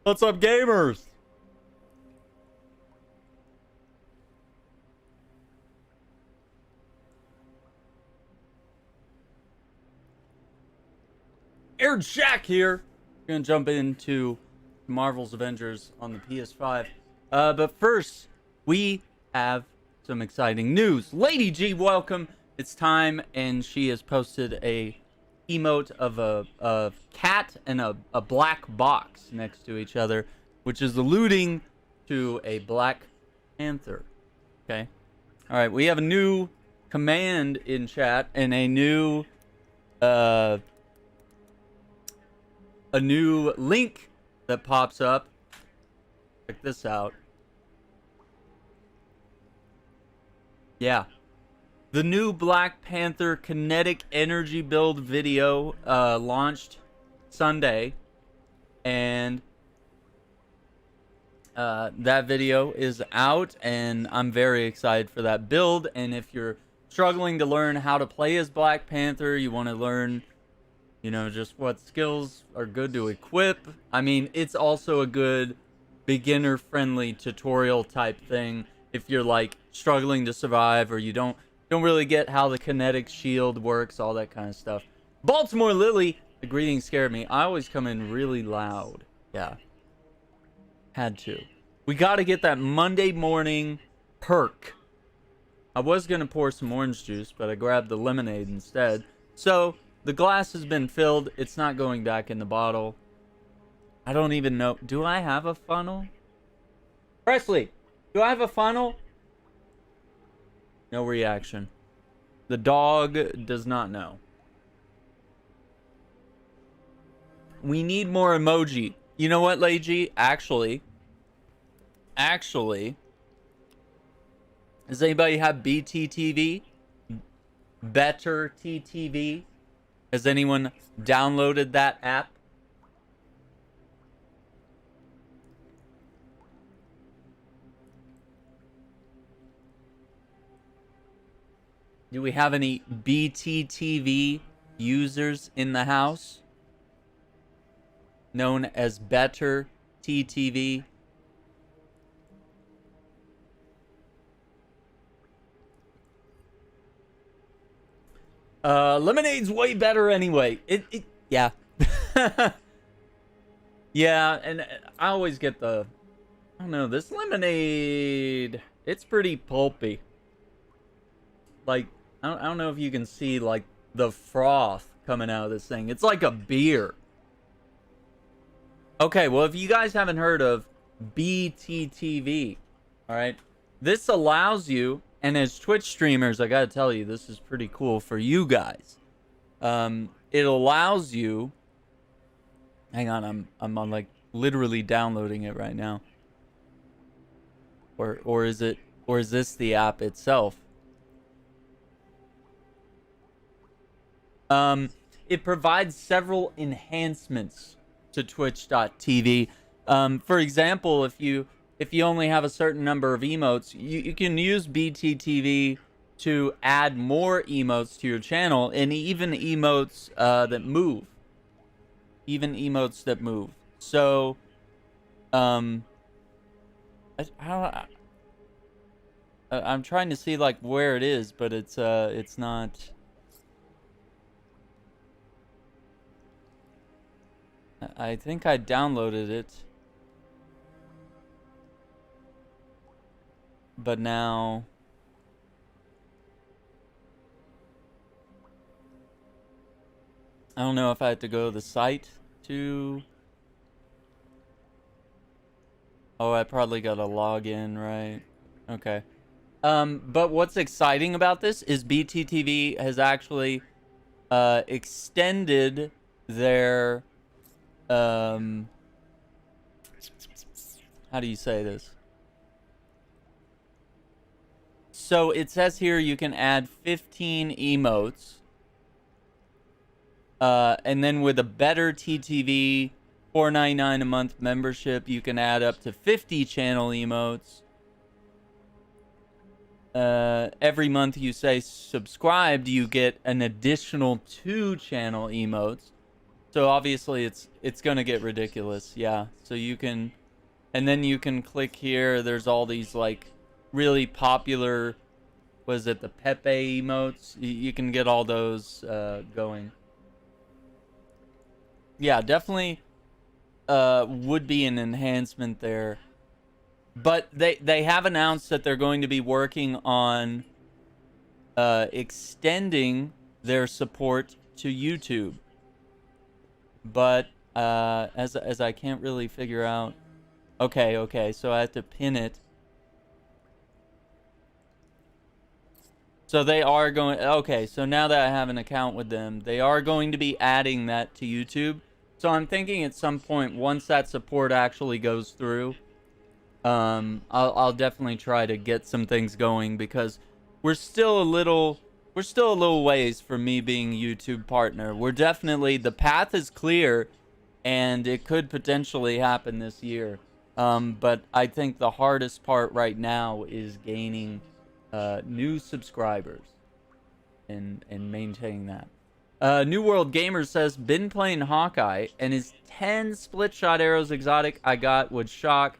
What's up, gamers? Aaron Shack here. We're gonna jump into Marvel's Avengers on the PS5. But first, we have some exciting news. Lady G, welcome. It's time, and she has posted a emote of a cat and a black box next to each other, which is alluding to a Black Panther. Okay. All right. We have a new command in chat and a new link that pops up. Check this out. Yeah. The new Black Panther Kinetic energy build video launched Sunday. And that video is out, and I'm very excited for that build. And if you're struggling to learn how to play as Black Panther, you want to learn, you know, just what skills are good to equip. I mean, it's also a good beginner-friendly tutorial type thing if you're like struggling to survive, or you don't really get how the kinetic shield works, all that kind of stuff. Baltimore Lily, the greeting scared me. I always come in really loud. Yeah. Had to. We got to get that Monday morning perk. I was going to pour some orange juice, but I grabbed the lemonade instead. So the glass has been filled. It's not going back in the bottle. I don't even know. Do I have a funnel? Presley, do I have a funnel? No reaction. The dog does not know. We need more emoji. You know what, Leiji? Actually, does anybody have BTTV? Better TTV? Has anyone downloaded that app? Do we have any BTTV users in the house? Known as Better TTV. Lemonade's way better anyway. Yeah. Yeah, and I always get I don't know, this lemonade, it's pretty pulpy. Like, I don't know if you can see, like, the froth coming out of this thing. It's like a beer. Okay, well, if you guys haven't heard of BTTV, all right, this allows you, and as Twitch streamers, I gotta tell you, this is pretty cool for you guys. It allows you, hang on, I'm on, like, literally downloading it right now. Or is this the app itself? It provides several enhancements to twitch.tv. For example, if you only have a certain number of emotes, you can use BTTV to add more emotes to your channel, and even emotes that move. So, I'm trying to see like where it is, but it's not. I think I downloaded it, but now I don't know if I have to go to the site to. Oh, I probably got to log in, right? Okay. But what's exciting about this is BTTV has actually extended their how do you say this? So it says here you can add 15 emotes. And then with a Better TTV $4.99 a month membership, you can add up to 50 channel emotes. Every month you say subscribed, you get an additional 2 channel emotes. So obviously it's gonna get ridiculous. Yeah. So you can, and then you can click here. There's all these like really popular, was it the Pepe emotes? You can get all those going. Yeah, definitely would be an enhancement there. But they have announced that they're going to be working on extending their support to YouTube. But as I can't really figure out. Okay, so I have to pin it. So they are going, okay, so now that I have an account with them, they are going to be adding that to YouTube. So I'm thinking at some point, once that support actually goes through, I'll definitely try to get some things going, because we're still a little ways from me being YouTube partner. We're definitely, the path is clear, and it could potentially happen this year. But I think the hardest part right now is gaining new subscribers and maintaining that. New World Gamer says, been playing Hawkeye, and his 10 split shot arrows exotic I got would shock.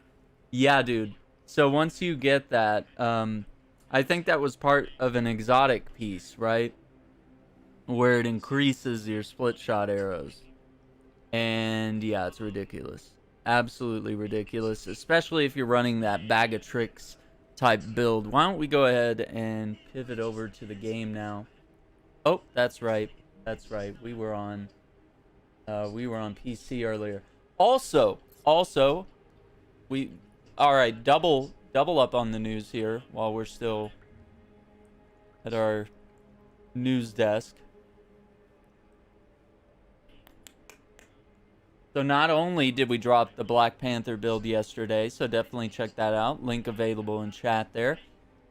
Yeah, dude. So once you get that, I think that was part of an exotic piece, right? Where it increases your split shot arrows. And yeah, it's ridiculous. Absolutely ridiculous, especially if you're running that bag of tricks type build. Why don't we go ahead and pivot over to the game now? Oh, that's right. That's right. We were on PC earlier. Also, we all right, double up on the news here while we're still at our news desk. So not only did we drop the Black Panther build yesterday, so definitely check that out. Link available in chat there.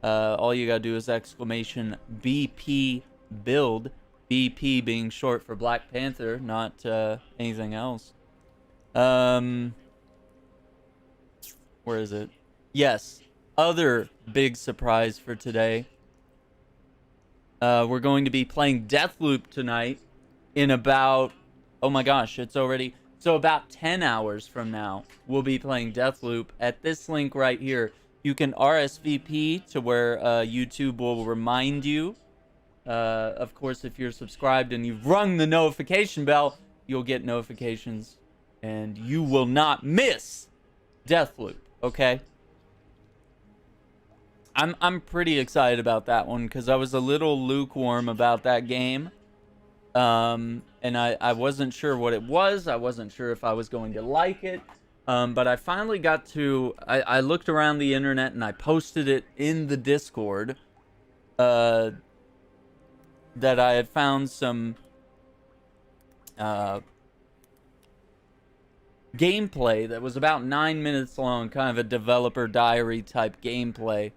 All you gotta do is exclamation BP build. BP being short for Black Panther, not anything else. Where is it? Yes, other big surprise for today. We're going to be playing Deathloop tonight in about, oh my gosh, it's already, so about 10 hours from now, we'll be playing Deathloop at this link right here. You can RSVP to where YouTube will remind you. Of course, if you're subscribed and you've rung the notification bell, you'll get notifications and you will not miss Deathloop, okay? I'm pretty excited about that one because I was a little lukewarm about that game. And I wasn't sure what it was. I wasn't sure if I was going to like it. But I finally got to, I looked around the internet and I posted it in the Discord. That I had found some gameplay that was about 9 minutes long, kind of a developer diary type gameplay.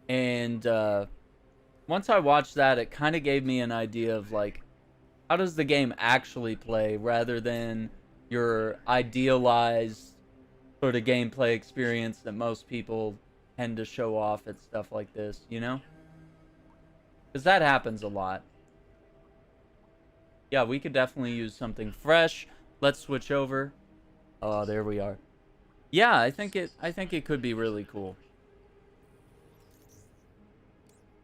And once I watched that, it kind of gave me an idea of like, how does the game actually play rather than your idealized sort of gameplay experience that most people tend to show off at stuff like this, you know? Because that happens a lot. Yeah, we could definitely use something fresh. Let's switch over. Oh, there we are. Yeah, I think it could be really cool.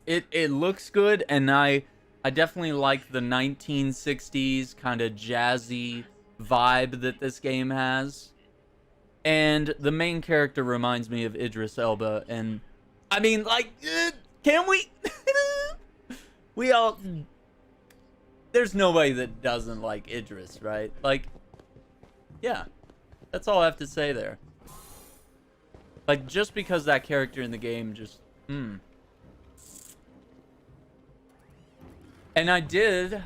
It looks good, and I definitely like the 1960s kind of jazzy vibe that this game has. And the main character reminds me of Idris Elba, and I mean, like, can we? We all, there's nobody that doesn't like Idris, right? Like, yeah, that's all I have to say there. Like, just because that character in the game just, And I did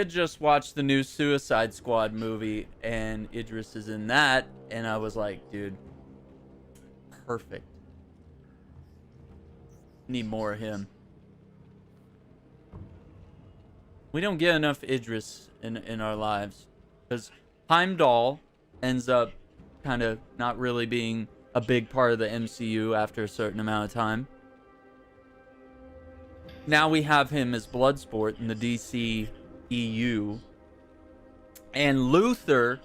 just watch the new Suicide Squad movie, and Idris is in that, and I was like, dude, perfect. Need more of him. We don't get enough Idris in our lives, because Heimdall ends up kind of not really being a big part of the MCU after a certain amount of time. Now we have him as Bloodsport in the DC EU. And Luther,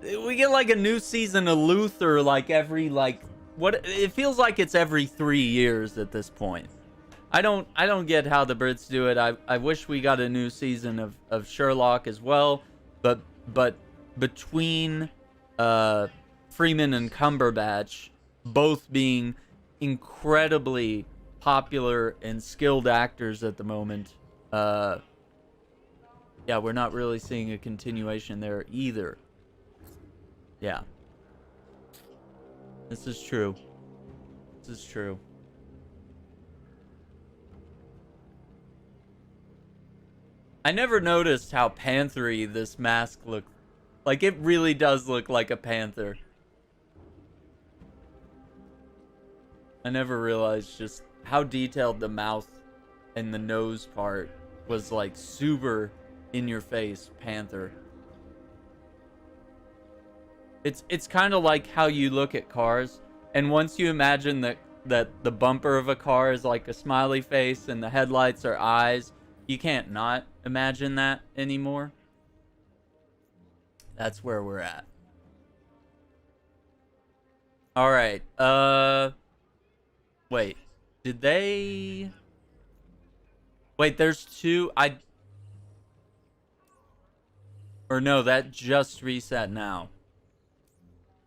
we get like a new season of Luther like every what it feels like it's every 3 years at this point. I don't get how the Brits do it. I wish we got a new season of Sherlock as well, but between Freeman and Cumberbatch both being incredibly popular and skilled actors at the moment, yeah, we're not really seeing a continuation there either. Yeah. This is true. This is true. I never noticed how panthery this mask looked. Like, it really does look like a panther. I never realized just how detailed the mouth and the nose part was, like, super in your face panther. It's kind of like how you look at cars, and once you imagine that the bumper of a car is like a smiley face and the headlights are eyes, you can't not imagine that anymore. That's where we're at. All right. Wait. Did they? Wait, there's two. Or no, that just reset now.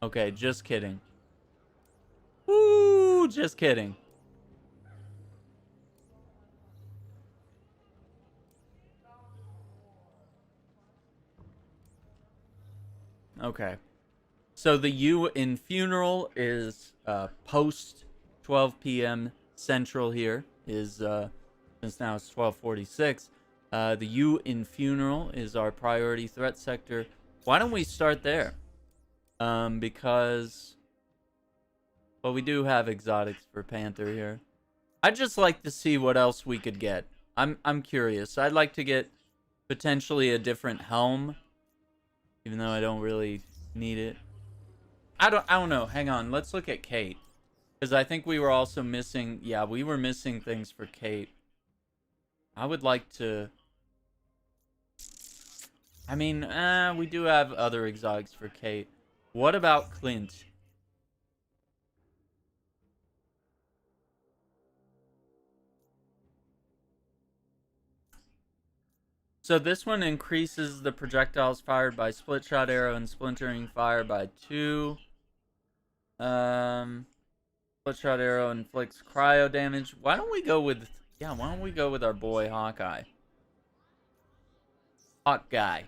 Okay, just kidding. Woo, just kidding. Okay. So the U in funeral is post 12 p.m. Central here is since now it's 12:46. The U in funeral is our priority threat sector. Why don't we start there? Because, well, we do have exotics for Panther here. I'd just like to see what else we could get. I'm curious. I'd like to get potentially a different helm, even though I don't really need it. I don't know. Hang on. Let's look at Kate, because I think we were also missing. Yeah, we were missing things for Kate. I would like to. I mean, we do have other exotics for Kate. What about Clint? So this one increases the projectiles fired by split shot arrow and splintering fire by 2. Split shot arrow inflicts cryo damage. Why don't we go with our boy Hawkeye? Hawkeye.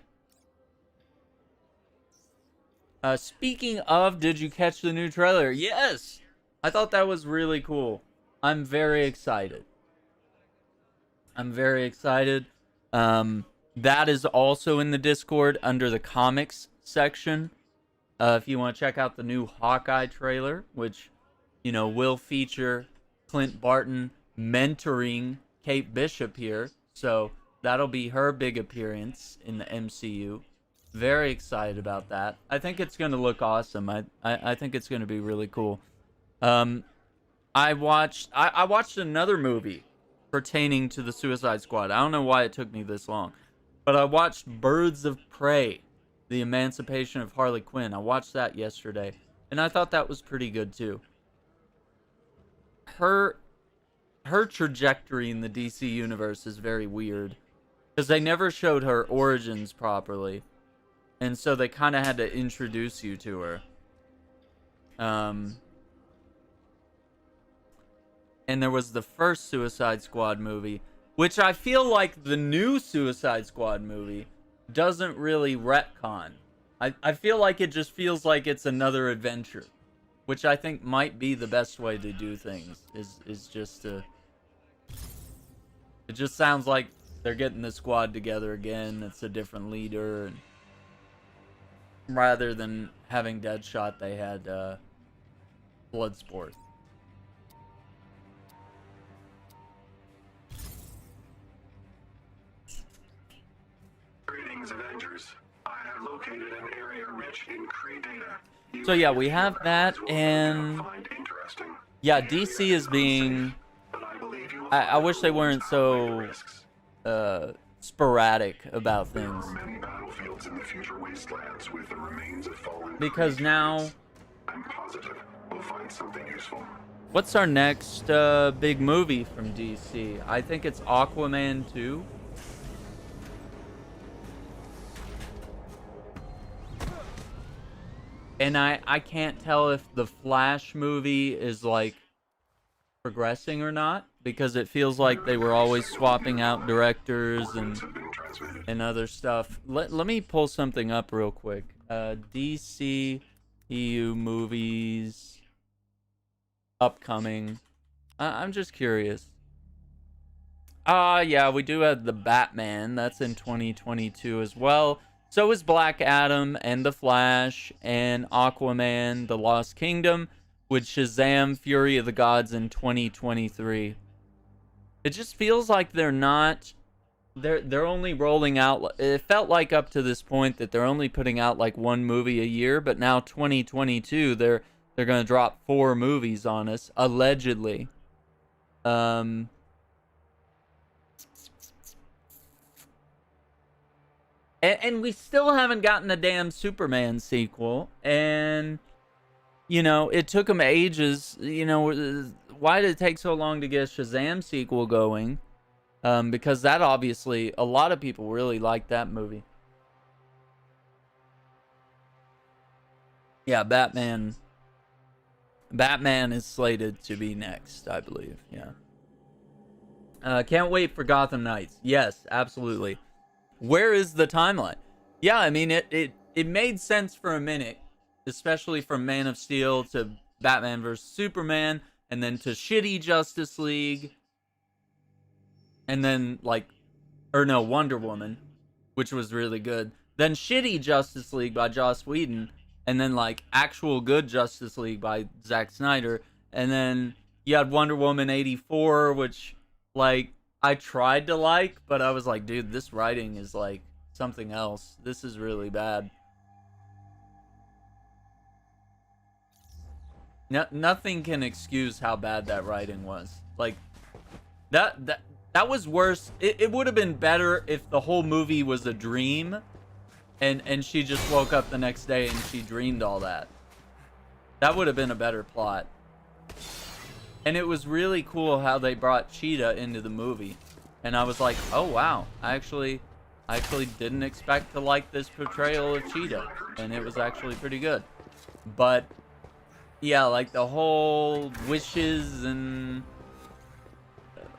Speaking of, did you catch the new trailer? Yes! I thought that was really cool. I'm very excited. That is also in the Discord under the comics section. If you want to check out the new Hawkeye trailer, which, you know, will feature Clint Barton mentoring Kate Bishop here. So that'll be her big appearance in the MCU. Very excited about that. I think it's going to look awesome. I think it's going to be really cool. I watched another movie pertaining to the Suicide Squad. I don't know why it took me this long, but I watched Birds of Prey, The Emancipation of Harley Quinn. I watched that yesterday, and I thought that was pretty good too. Her trajectory in the DC universe is very weird, because they never showed her origins properly, and so they kind of had to introduce you to her. And there was the first Suicide Squad movie, which I feel like the new Suicide Squad movie doesn't really retcon. I feel like it just feels like it's another adventure, which I think might be the best way to do things, is just to... It just sounds like they're getting the squad together again. It's a different leader, and rather than having Deadshot, they had Bloodsport. Greetings, Avengers. I have located an area rich in Kree data. So yeah, we have that, and yeah, DC is being... I wish they weren't so sporadic about things. There are many battlefields in the future wastelands with the remains of fallen Because creatures. now, I'm positive we'll find something useful. what's our next big movie from DC? I think it's Aquaman 2. And I can't tell if the Flash movie is like progressing or not, because it feels like they were always swapping out directors and other stuff. Let me pull something up real quick. DC EU movies upcoming. I'm just curious. Yeah, we do have the Batman. That's in 2022 as well. So is Black Adam and The Flash and Aquaman, The Lost Kingdom, with Shazam, Fury of the Gods in 2023. It just feels like they're not... They're only rolling out... It felt like up to this point that they're only putting out like one movie a year, but now 2022, they're going to drop 4 movies on us, allegedly. And we still haven't gotten a damn Superman sequel. And, you know, it took them ages. You know, why did it take so long to get a Shazam sequel going? Because that obviously, a lot of people really like that movie. Yeah, Batman. Batman is slated to be next, I believe. Yeah. Can't wait for Gotham Knights. Yes, absolutely. Where is the timeline? Yeah, I mean, it made sense for a minute, especially from Man of Steel to Batman vs. Superman, and then to shitty Justice League, and then, Wonder Woman, which was really good. Then shitty Justice League by Joss Whedon, and then, actual good Justice League by Zack Snyder, and then you had Wonder Woman 84, which, I tried to but I was like, dude, this writing is something else. This is really bad. Nothing can excuse how bad that writing was. That was worse. It would have been better if the whole movie was a dream and she just woke up the next day and she dreamed all that. That would have been a better plot. And it was really cool how they brought Cheetah into the movie. And I was like, oh wow, I actually didn't expect to like this portrayal of Cheetah. And it was actually pretty good. But yeah, the whole wishes and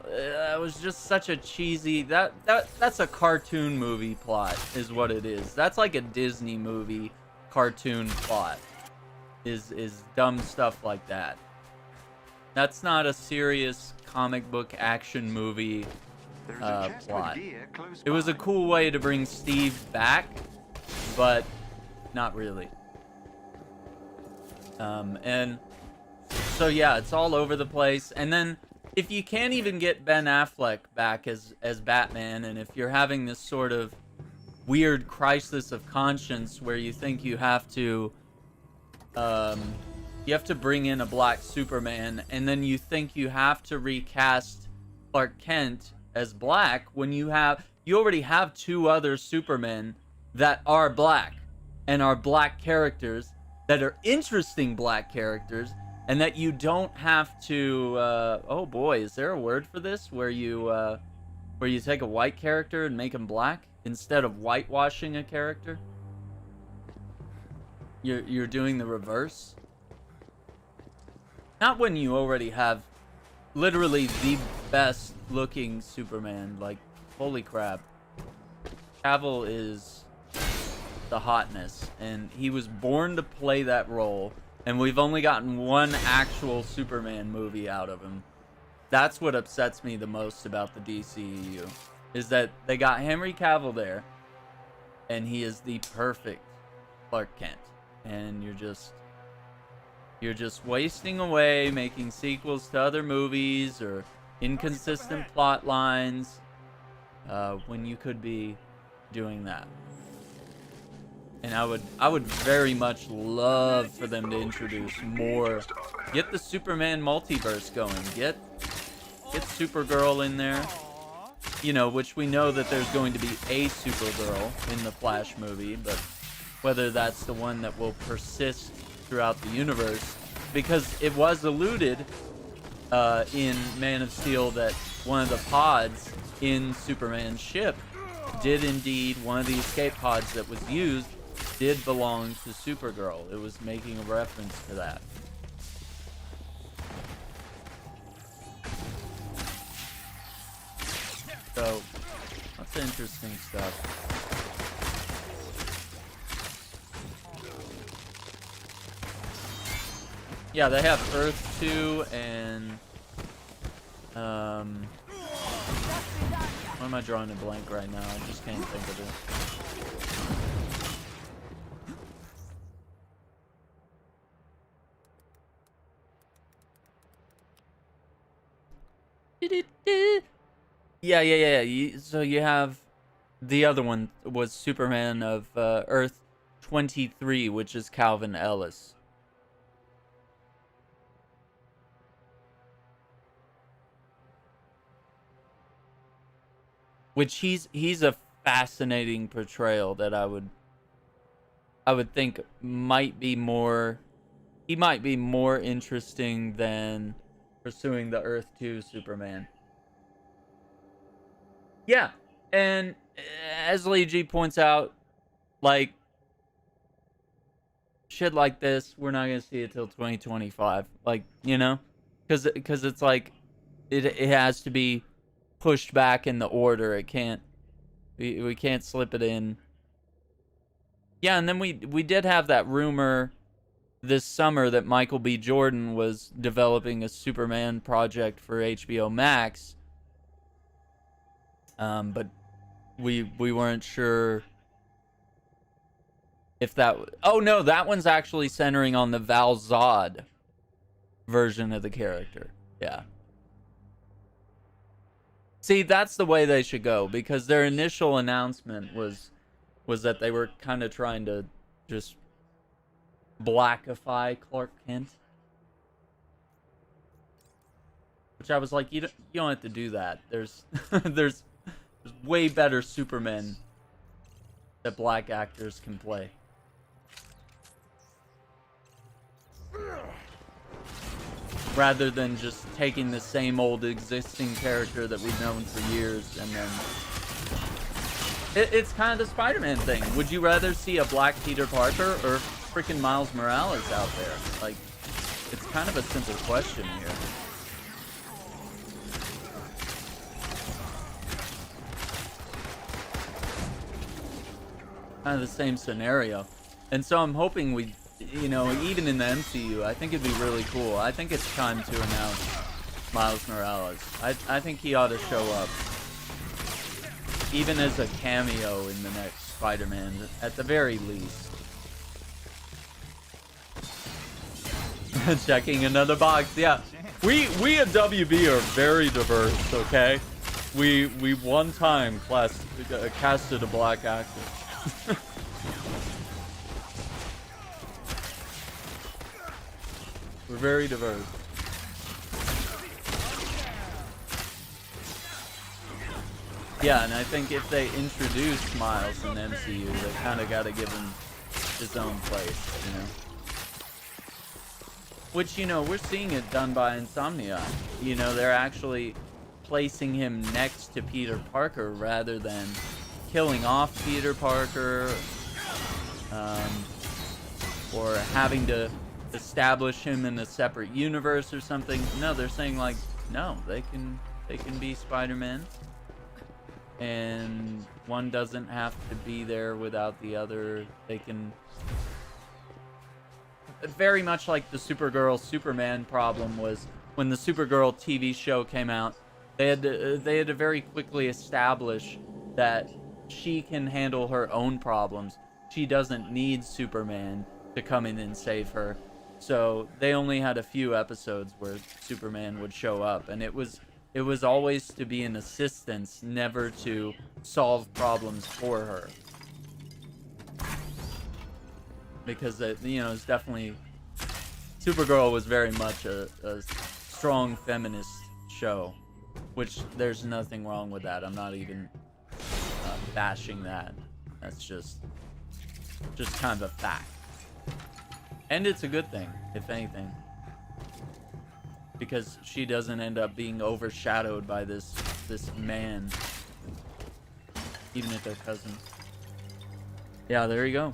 it was just such a cheesy that's a cartoon movie plot is what it is. That's like a Disney movie cartoon plot. Is dumb stuff like that. That's not a serious comic book action movie plot. It was a cool way to bring Steve back, but not really. And so yeah, it's all over the place. And then if you can't even get Ben Affleck back as Batman, and if you're having this sort of weird crisis of conscience where you think you have to bring in a black Superman, and then you think you have to recast Clark Kent as black when you already have 2 other Supermen that are black and are black characters that are interesting black characters, and that you don't have to oh boy, is there a word for this where you take a white character and make him black instead of whitewashing a character? You're doing the reverse. Not when you already have literally the best looking Superman. Holy crap. Cavill is the hotness, and he was born to play that role, and we've only gotten one actual Superman movie out of him. That's what upsets me the most about the DCEU, is that they got Henry Cavill there, and he is the perfect Clark Kent, and you're just wasting away making sequels to other movies or inconsistent plot lines when you could be doing that. And I would very much love for them to introduce more. Get the Superman multiverse going. Get Supergirl in there. you know, which we know that there's going to be a Supergirl in the Flash movie, but whether that's the one that will persist throughout the universe, because it was alluded in Man of Steel that one of the pods in Superman's ship did indeed, one of the escape pods that was used did belong to Supergirl. It was making a reference to that. So, that's interesting stuff. Yeah, they have Earth 2 and why am I drawing a blank right now? I just can't think of it. Yeah. So you have the other one was Superman of Earth 23, which is Calvin Ellis. Which he's a fascinating portrayal that I would think might be more interesting than pursuing the Earth 2 Superman. Yeah, and as Lee G points out, like shit like this, we're not gonna see it till 2025. Like, you know, because it's like it has to be pushed back in the order. It can't, we can't slip it in. Yeah, and then we did have that rumor this summer that Michael B. Jordan was developing a Superman project for HBO Max. But we weren't sure if that. Oh no, that one's actually centering on the Val Zod version of the character. Yeah. See, that's the way they should go, because their initial announcement was that they were kind of trying to just blackify Clark Kent. Which I was like, you don't have to do that. There's there's way better Supermen that black actors can play. Rather than just taking the same old existing character that we've known for years, and then it's kind of the Spider-Man thing. Would you rather see a black Peter Parker or freaking Miles Morales out there? Like, it's kind of a simple question here. Kind of the same scenario. And so I'm hoping we, you know, even in the MCU, I think it'd be really cool. I think it's time to announce Miles Morales. I think he ought to show up, even as a cameo in the next Spider-Man, at the very least. Checking another box. Yeah, we at WB are very diverse. Okay, we one time casted a black actor. We're very diverse. Yeah, and I think if they introduce Miles in the MCU, they kind of got to give him his own place, you know? Which, you know, we're seeing it done by Insomniac. You know, they're actually placing him next to Peter Parker rather than killing off Peter Parker, or having to establish him in a separate universe or something. No, they're saying, like, no, they can be Spider-Man, and one doesn't have to be there without the other. They can, very much like the Supergirl Superman problem was when the Supergirl TV show came out. They had to very quickly establish that she can handle her own problems. She doesn't need Superman to come in and save her. So they only had a few episodes where Superman would show up, and it was always to be an assistance, never to solve problems for her. Because you know, it's definitely, Supergirl was very much a strong feminist show. which there's nothing wrong with that. I'm not even bashing that. That's just kind of a fact. And it's a good thing, if anything. Because she doesn't end up being overshadowed by this man. Even if they're cousins. Yeah, there you go.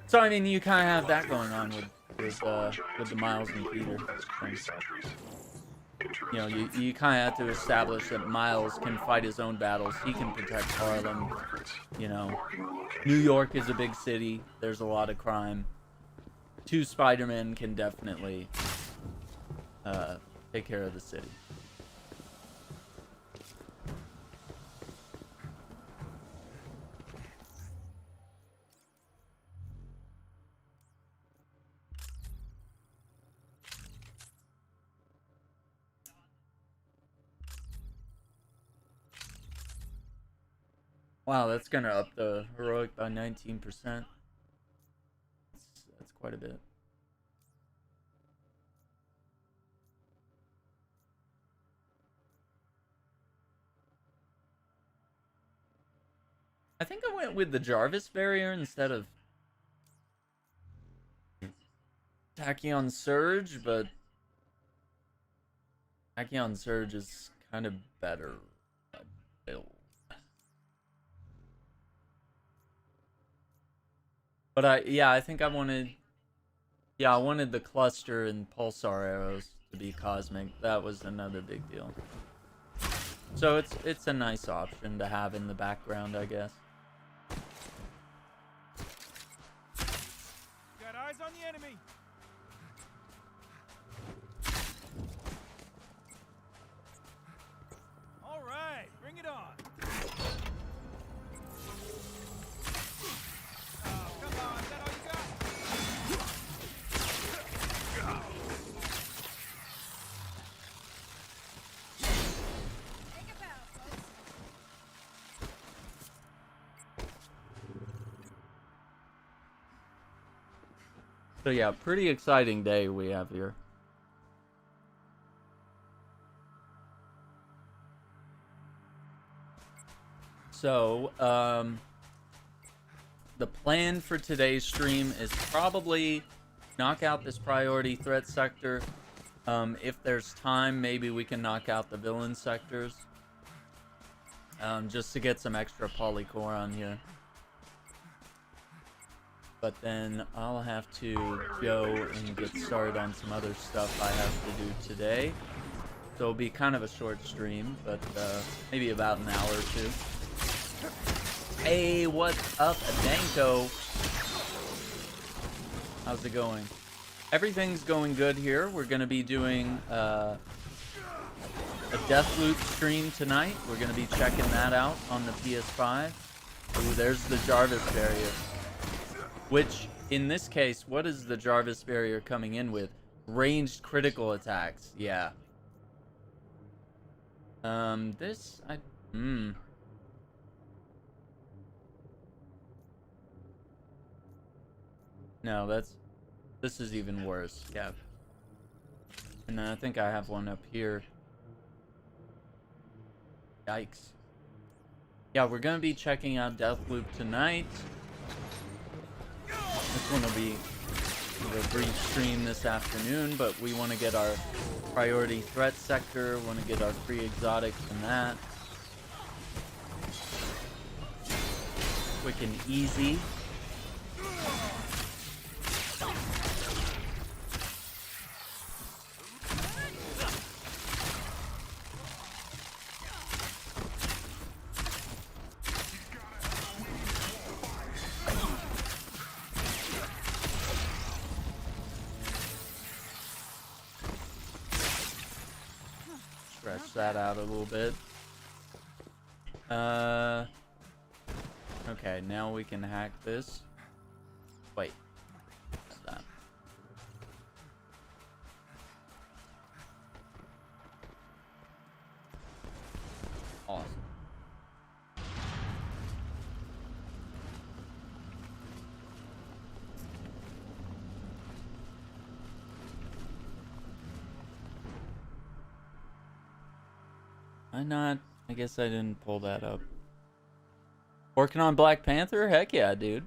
So, I mean, you kind of have that going on with the Miles and Peter thing. You know, you kind of have to establish that Miles can fight his own battles. He can protect Harlem. You know, New York is a big city. There's a lot of crime. Two Spider-Men can definitely take care of the city. Wow, that's gonna up the heroic by 19%. That's quite a bit. I think I went with the Jarvis barrier instead of Tachyon Surge, but Tachyon Surge is kind of better build. But I think I wanted the cluster and pulsar arrows to be cosmic. That was another big deal. So it's a nice option to have in the background, I guess. Got eyes on the enemy. All right, bring it on. Oh, come on, is that all you got? Take a bow, folks. So yeah, pretty exciting day we have here. So, the plan for today's stream is probably knock out this priority threat sector. If there's time, maybe we can knock out the villain sectors. Just to get some extra polycore on here. But then I'll have to go and get started on some other stuff I have to do today. So it'll be kind of a short stream, but maybe about an hour or two. Hey, what's up, Danko? How's it going? Everything's going good here. We're going to be doing a Deathloop stream tonight. We're going to be checking that out on the PS5. Ooh, there's the Jarvis barrier. Which, in this case, what is the Jarvis barrier coming in with? Ranged critical attacks. Yeah. No, this is even worse. Yeah. And then I think I have one up here. Yikes. Yeah, we're gonna be checking out Deathloop tonight. This one will be a brief stream this afternoon, but we want to get our priority threat sector, want to get our free exotics from that. Quick and easy. Stretch that out a little bit. Okay, now we can hack this. Wait. What's that? Awesome. I not? I guess I didn't pull that up. Working on Black Panther? Heck yeah, dude.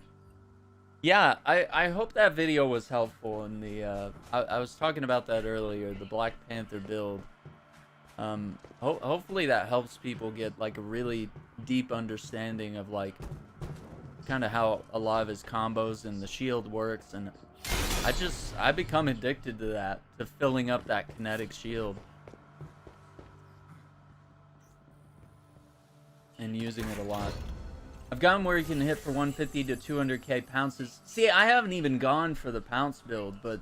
Yeah, I hope that video was helpful in the, I was talking about that earlier, the Black Panther build. Hopefully that helps people get, like, a really deep understanding of, like, kind of how a lot of his combos and the shield works, and I become addicted to that, to filling up that kinetic shield. And using it a lot. I've gotten where you can hit for 150 to 200k pounces. See, I haven't even gone for the pounce build, but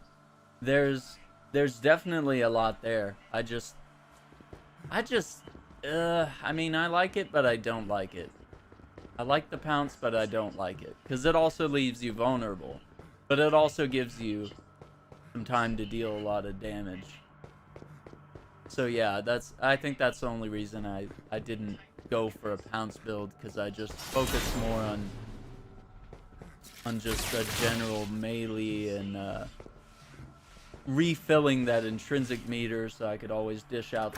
there's definitely a lot there. I mean, I like it, but I don't like it. I like the pounce, but I don't like it. Because it also leaves you vulnerable. But it also gives you some time to deal a lot of damage. So yeah, I think that's the only reason I didn't go for a pounce build, because I just focus more on just a general melee and refilling that intrinsic meter, so I could always dish out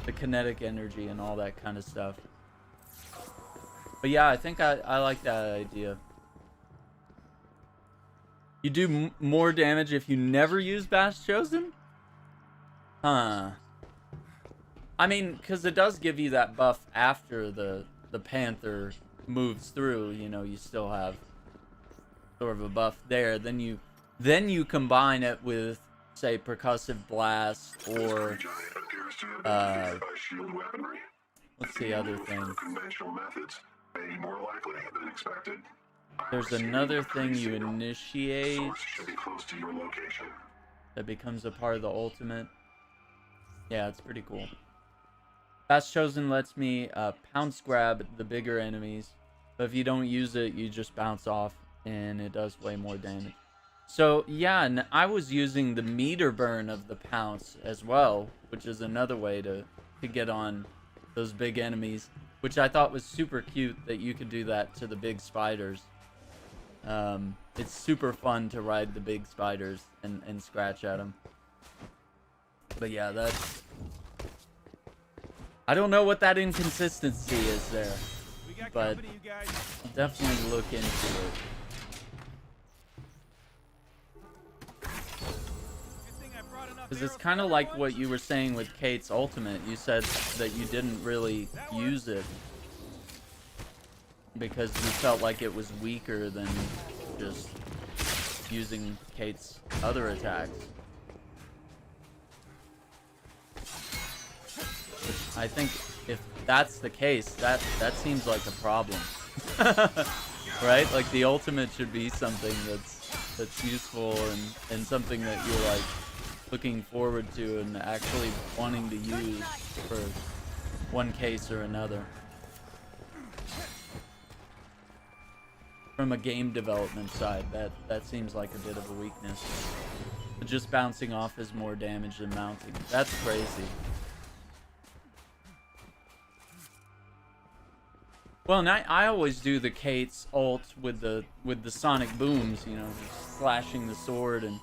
the kinetic energy and all that kind of stuff. But yeah, I think I like that idea. You do more damage if you never use Bash Chosen? Huh. I mean, because it does give you that buff after the Panther moves through. You know, you still have sort of a buff there. Then you combine it with, say, Percussive Blast or what's the other thing? There's another thing you initiate that becomes a part of the ultimate. Yeah, it's pretty cool. Fast Chosen lets me pounce grab the bigger enemies, but if you don't use it, you just bounce off, and it does way more damage. So yeah, and I was using the meter burn of the pounce as well, which is another way to get on those big enemies, which I thought was super cute that you could do that to the big spiders. It's super fun to ride the big spiders and scratch at them. But yeah, that's... I don't know what that inconsistency is there, but I'll definitely look into it. Because it's kind of like what you were saying with Kate's ultimate. You said that you didn't really use it because you felt like it was weaker than just using Kate's other attacks. Which I think if that's the case, that seems like a problem. Right? Like the ultimate should be something that's useful and something that you're like looking forward to and actually wanting to use for one case or another. From a game development side, that seems like a bit of a weakness. But just bouncing off is more damage than mounting. That's crazy. Well, and I always do the Kate's ult with the sonic booms, you know, just slashing the sword, and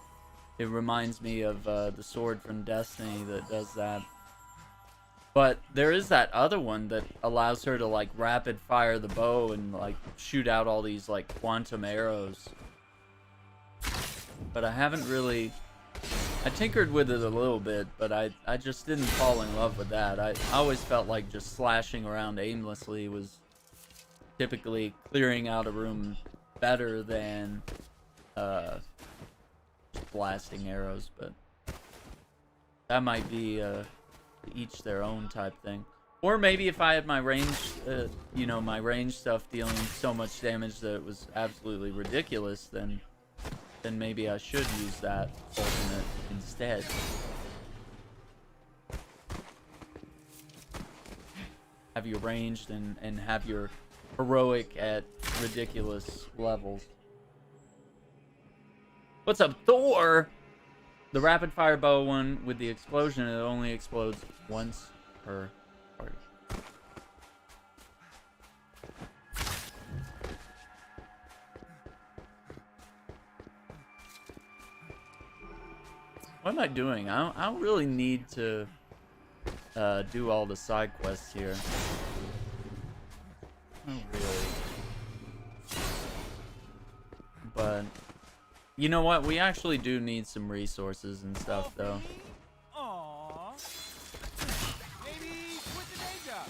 it reminds me of the sword from Destiny that does that. But there is that other one that allows her to like rapid fire the bow and like shoot out all these like quantum arrows. But I haven't really... I tinkered with it a little bit, but I just didn't fall in love with that. I always felt like just slashing around aimlessly was typically clearing out a room better than blasting arrows, but that might be each their own type thing. Or maybe if I had my range, you know, my range stuff dealing so much damage that it was absolutely ridiculous, then maybe I should use that ultimate instead. Have you ranged and have your heroic at ridiculous levels. What's up, Thor? The rapid fire bow one with the explosion, it only explodes once per party. What am I doing? I don't really need to do all the side quests here. Not really. But you know what? We actually do need some resources and stuff, though. Aww. Maybe quit the day job.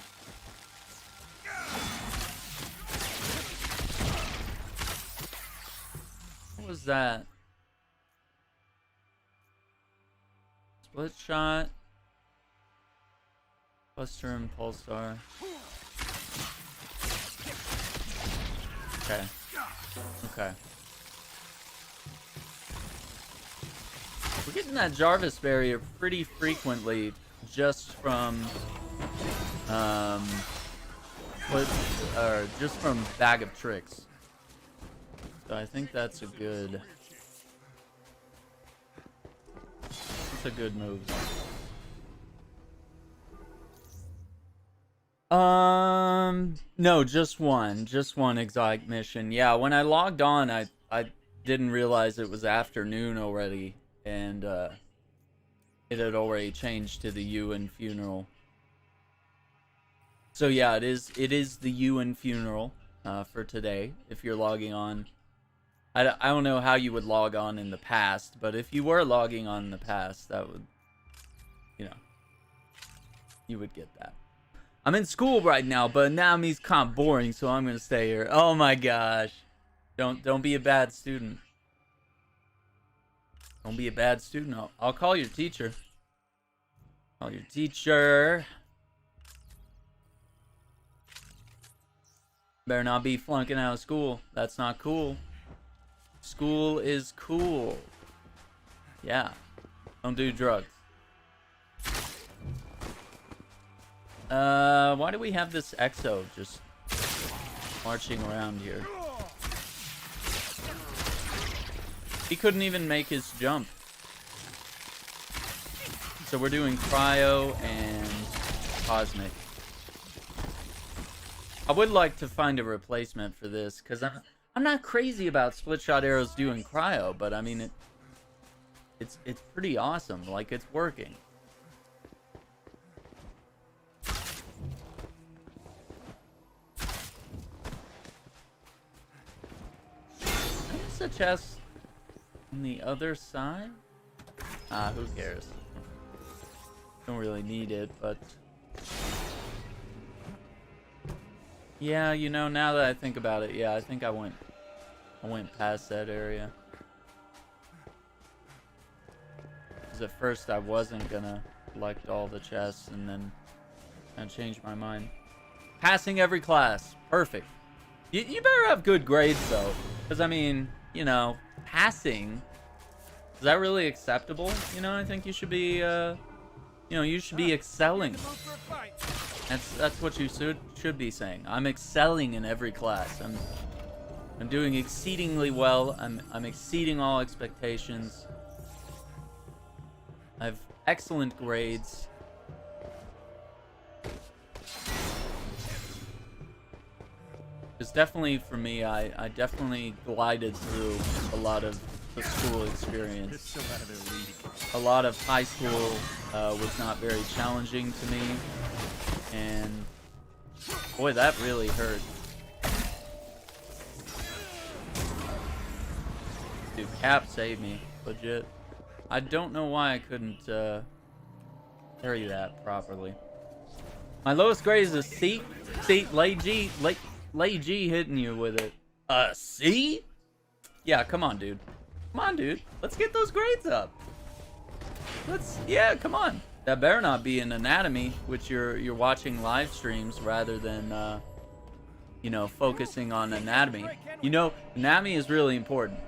What was that? Split shot. Buster and Pulsar. Okay. Okay. We're getting that Jarvis barrier pretty frequently just from just from Bag of Tricks. So I think that's a good move. No, just one exotic mission. Yeah, when I logged on, I didn't realize it was afternoon already, and it had already changed to the Ewan funeral. So yeah, it is the Ewan funeral for today. If you're logging on, I don't know how you would log on in the past, but if you were logging on in the past, that would, you know, you would get that. I'm in school right now, but Anatommy's kind of boring, so I'm gonna stay here. Oh my gosh. Don't be a bad student. Don't be a bad student. I'll call your teacher. Call your teacher. Better not be flunking out of school. That's not cool. School is cool. Yeah. Don't do drugs. Why do we have this Exo just marching around here? He couldn't even make his jump. So we're doing Cryo and Cosmic. I would like to find a replacement for this, because I'm not crazy about split shot arrows doing Cryo, but I mean it's pretty awesome. Like, it's working. There's a chest on the other side. Who cares? Don't really need it, but yeah, you know, now that I think about it, yeah, I think I went past that area. Because at first I wasn't gonna collect all the chests, and then I changed my mind. Passing every class, perfect. You better have good grades though, because I mean, you know, passing, is that really acceptable? You know, I think you should be, you know, you should be excelling. That's what you should be saying. I'm excelling in every class. I'm doing exceedingly well. I'm exceeding all expectations. I have excellent grades. It's definitely, for me, I definitely glided through a lot of the school experience. A lot of high school was not very challenging to me. And boy, that really hurt. Dude, Cap saved me, legit. I don't know why I couldn't carry that properly. My lowest grade is a C. C, lay G hitting you with it. A C? Yeah, come on, dude. Come on, dude. Let's get those grades up. Yeah, come on. That better not be in anatomy, which you're watching live streams rather than you know, focusing on anatomy. You know, anatomy is really important.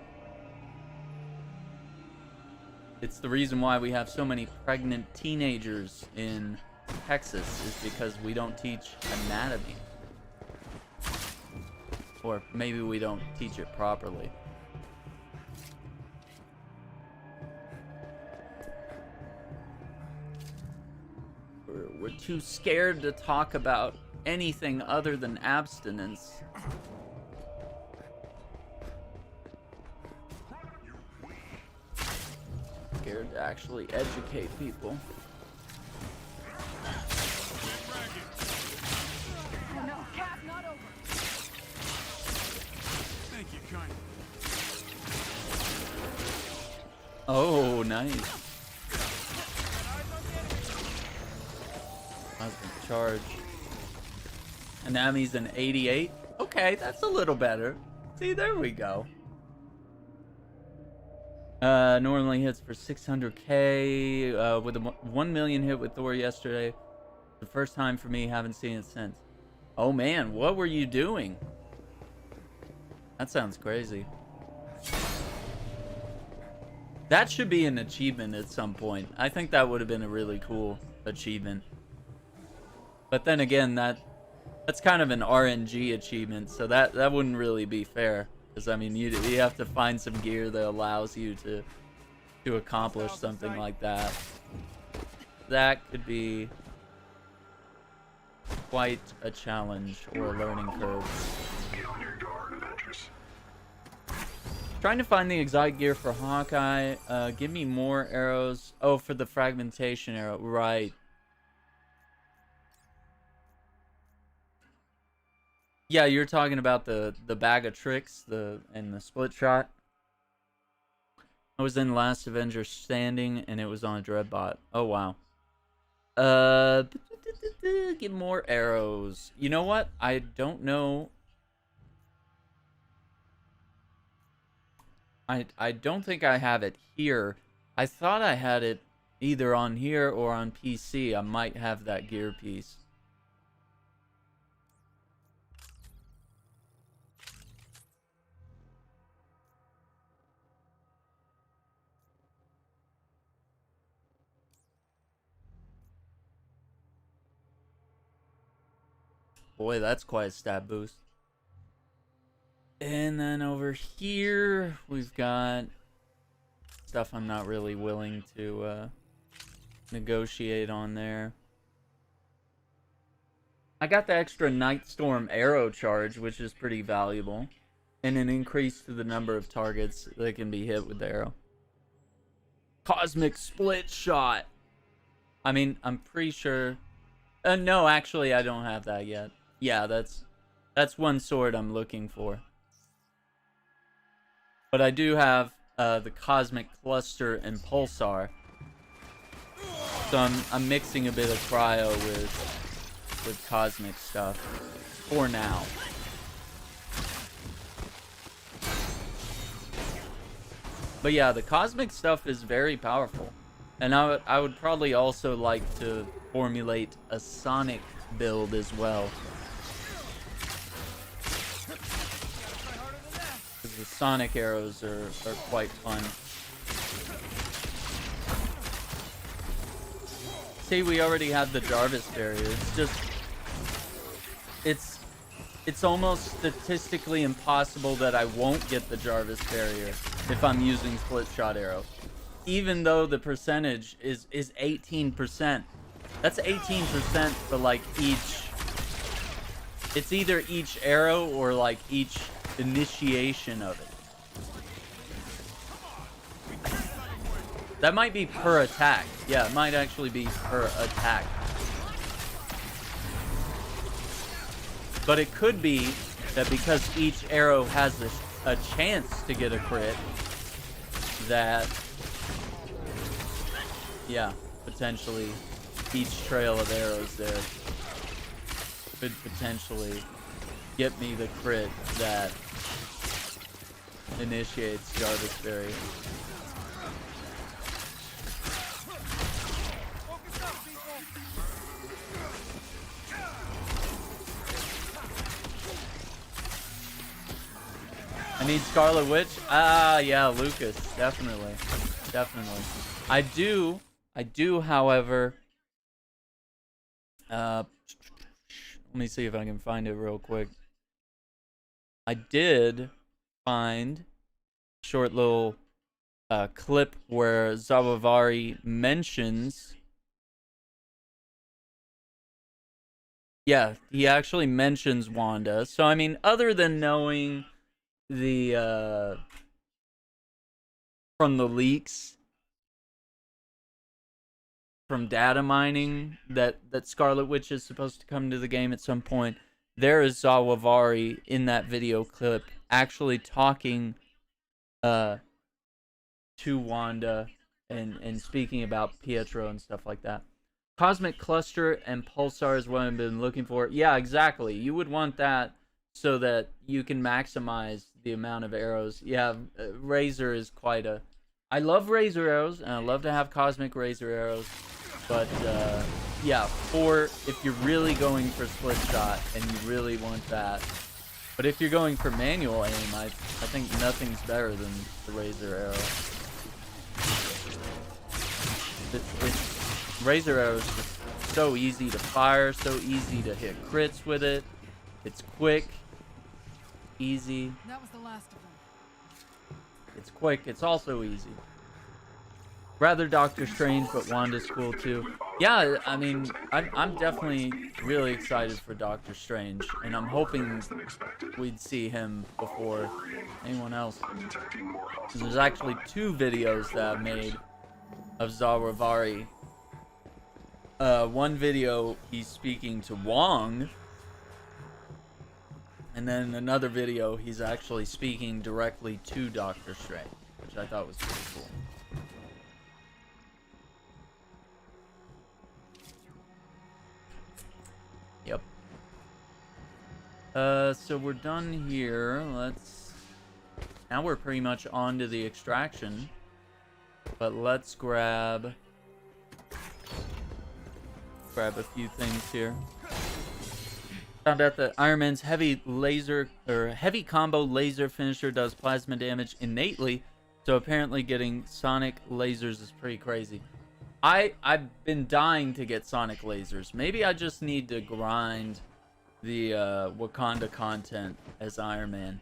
It's the reason why we have so many pregnant teenagers in Texas, is because we don't teach anatomy. Or maybe we don't teach it properly. We're too scared to talk about anything other than abstinence. Scared to actually educate people. Oh, nice. Cosmic charge. Anami's an 88. Okay, that's a little better. See, there we go. Normally hits for 600k. With a 1 million hit with Thor yesterday. The first time for me, haven't seen it since. Oh man, what were you doing? That sounds crazy. That should be an achievement at some point. I think that would have been a really cool achievement. But then again, that's kind of an RNG achievement, so that wouldn't really be fair. Because I mean, you have to find some gear that allows you to accomplish something like that. That could be quite a challenge or a learning curve. Be on your guard, Avengers. Trying to find the exotic gear for Hawkeye. Give me more arrows. Oh, for the fragmentation arrow, right? Yeah, you're talking about the bag of tricks, and the split shot. I was in Last Avengers Standing, and it was on a Dreadbot. Oh wow. Get more arrows. You know what? I don't know. I don't think I have it here. I thought I had it either on here or on PC. I might have that gear piece. Boy, that's quite a stat boost. And then over here, we've got stuff I'm not really willing to negotiate on there. I got the extra Nightstorm arrow charge, which is pretty valuable. And an increase to the number of targets that can be hit with the arrow. Cosmic split shot. I mean, I'm pretty sure... no, actually, I don't have that yet. Yeah, that's one sword I'm looking for. But I do have the Cosmic Cluster and Pulsar. So I'm mixing a bit of cryo with cosmic stuff for now. But yeah, the cosmic stuff is very powerful. And I would probably also like to formulate a sonic build as well. Because the sonic arrows are quite fun. See, we already have the Jarvis barrier. It's just... It's almost statistically impossible that I won't get the Jarvis barrier if I'm using split shot arrow. Even though the percentage is 18%. That's 18% for like each... It's either each arrow or like each initiation of it. That might be per attack. Yeah, it might actually be per attack. But it could be that because each arrow has a chance to get a crit, that, yeah, potentially each trail of arrows there could potentially get me the crit that initiates Jarvis Berry. I need Scarlet Witch. Ah, yeah, Lucas, definitely, definitely. I do, however. Let me see if I can find it real quick. I did find a short little clip where Zawavari mentions. Yeah, he actually mentions Wanda. So I mean, other than knowing the from the leaks, from data mining, that Scarlet Witch is supposed to come to the game at some point, there is Zawavari in that video clip actually talking to Wanda and speaking about Pietro and stuff like that. Cosmic Cluster and Pulsar is what I've been looking for. Yeah, exactly. You would want that so that you can maximize the amount of arrows. Yeah, Razor is quite a... I love Razor arrows, and I love to have Cosmic Razor arrows. But, yeah, if you're really going for split shot and you really want that. But if you're going for manual aim, I think nothing's better than the Razor arrow. Razor arrow is just so easy to fire, so easy to hit crits with it. It's quick, easy. That was the last of them. It's quick. It's also easy. Rather Doctor Strange, but Wanda's cool too. Yeah, I mean, I'm definitely really excited for Doctor Strange, and I'm hoping we'd see him before anyone else. There's actually 2 videos that I made of Zawaravari. One video, he's speaking to Wong, and then another video, he's actually speaking directly to Doctor Strange, which I thought was pretty cool. Yep. So we're done here. Now we're pretty much on to the extraction, but let's grab a few things here. Found out that Iron Man's heavy combo laser finisher does plasma damage innately, so apparently getting sonic lasers is pretty crazy. I've been dying to get sonic lasers. Maybe I just need to grind the Wakanda content as Iron Man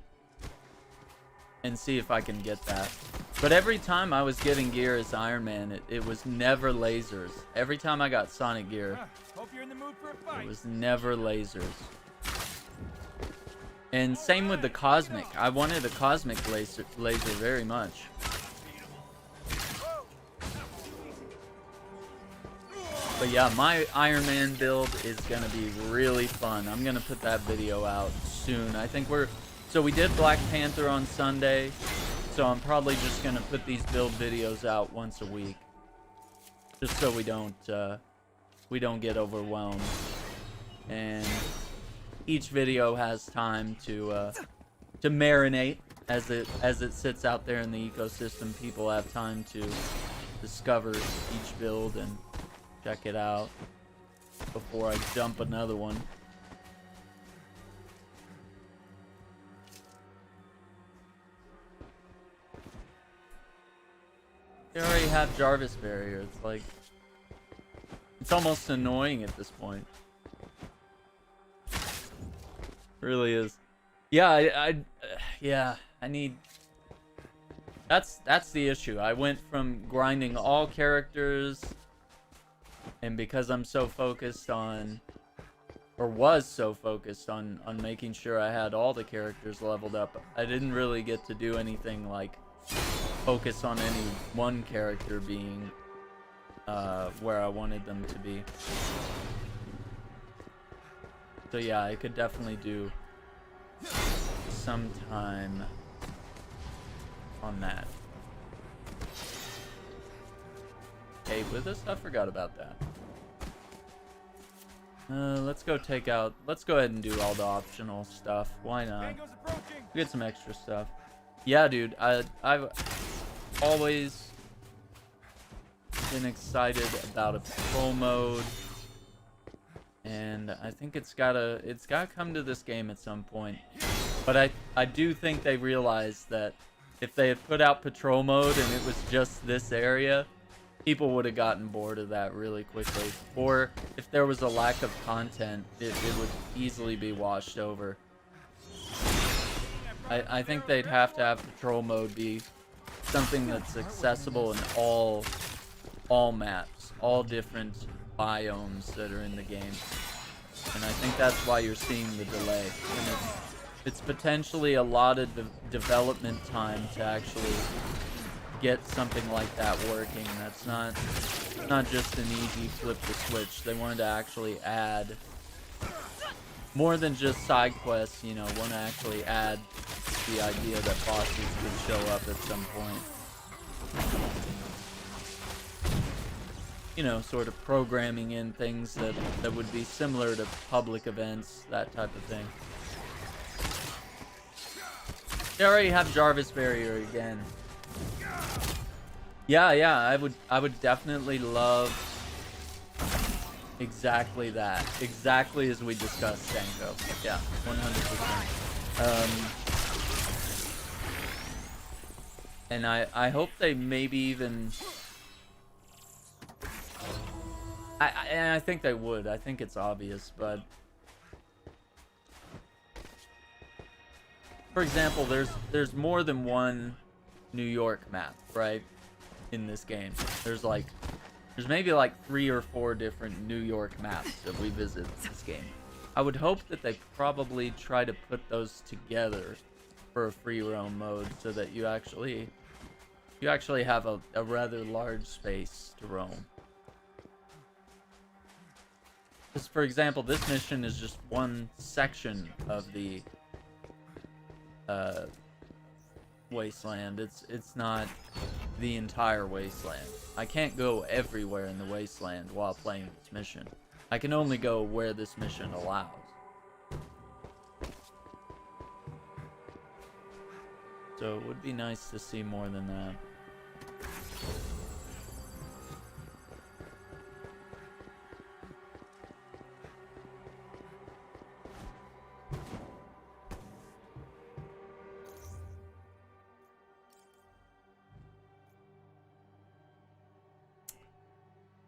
and see if I can get that. But every time I was getting gear as Iron Man, it was never lasers. Every time I got Sonic gear, Hope you're in the mood for a fight. it was never lasers. And same with the Cosmic. I wanted a Cosmic laser very much. But yeah, my Iron Man build is gonna be really fun. I'm gonna put that video out soon. I think so we did Black Panther on Sunday. So I'm probably just gonna put these build videos out once a week, just so we don't get overwhelmed. And each video has time to marinate as it sits out there in the ecosystem. People have time to discover each build and check it out before I dump another one. They already have Jarvis barrier. It's almost annoying at this point. It really is. Yeah, I need. That's the issue. I went from grinding all characters, and because I'm so focused on, or was so focused on making sure I had all the characters leveled up, I didn't really get to do anything like focus on any one character being where I wanted them to be. So yeah, I could definitely do some time on that. Okay, with this, I forgot about that. Let's go ahead and do all the optional stuff. Why not? Tango's approaching. Get some extra stuff. Yeah, dude, I've always been excited about a patrol mode, and I think it's gotta come to this game at some point. But I do think they realized that if they had put out patrol mode and it was just this area, people would have gotten bored of that really quickly. Or if there was a lack of content, it would easily be washed over. I think they'd have to have patrol mode be something that's accessible in all maps, all different biomes that are in the game. And I think that's why you're seeing the delay. And it's potentially a lot of development time to actually get something like that working. That's not just an easy flip the switch. They wanted to actually add more than just side quests, you know, want to actually add the idea that bosses could show up at some point. you know, sort of programming in things that would be similar to public events, that type of thing. They already have Jarvis barrier again. Yeah, I would definitely love exactly that. Exactly as we discussed, Sanko. Yeah, 100%. And I hope they maybe even... and I think they would. I think it's obvious, but... For example, there's more than one New York map, right? In this game. There's maybe like 3 or 4 different New York maps that we visit in this game. I would hope that they probably try to put those together for a free roam mode so that you actually have a rather large space to roam. Just for example, this mission is just one section of the wasteland. It's not the entire wasteland. I can't go everywhere in the wasteland while playing this mission. I can only go where this mission allows. So it would be nice to see more than that.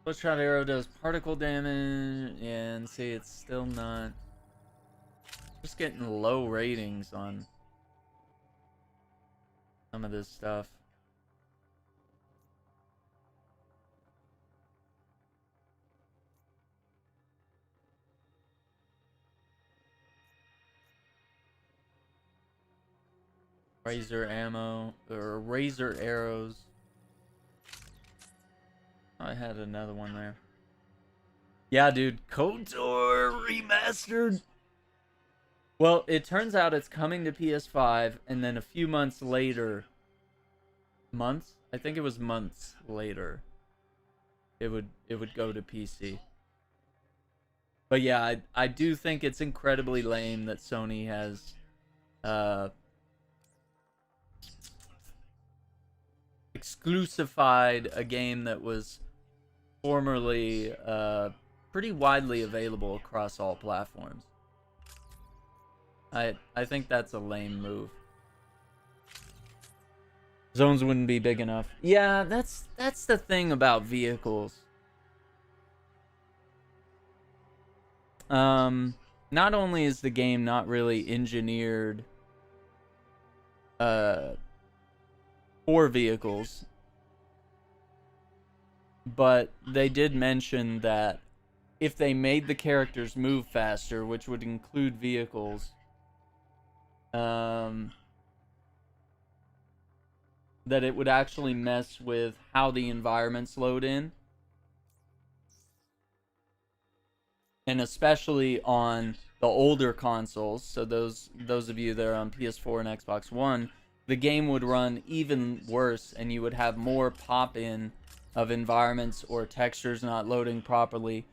Split shot arrow does particle damage, and see, it's still not. Just getting low ratings on some of this stuff. Razor ammo or razor arrows. I had another one there. Yeah, dude, KOTOR remastered. Well, it turns out it's coming to PS5, and then a few months later, I think it was months later, it would go to PC. But yeah, I do think it's incredibly lame that Sony has exclusified a game that was formerly pretty widely available across all platforms. I think that's a lame move. Zones wouldn't be big enough. Yeah, that's the thing about vehicles. Not only is the game not really engineered for vehicles, but they did mention that if they made the characters move faster, which would include vehicles, that it would actually mess with how the environments load in. And especially on the older consoles, so those of you that are on PS4 and Xbox One, the game would run even worse, and you would have more pop-in of environments or textures not loading properly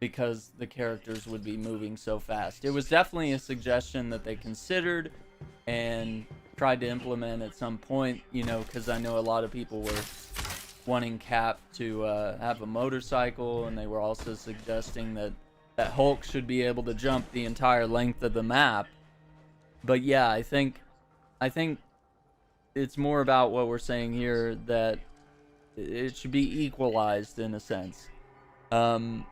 because the characters would be moving so fast. It was definitely a suggestion that they considered and tried to implement at some point, you know, because I know a lot of people were wanting Cap to have a motorcycle, and they were also suggesting that Hulk should be able to jump the entire length of the map. But yeah, I think it's more about what we're saying here, that it should be equalized in a sense. Thor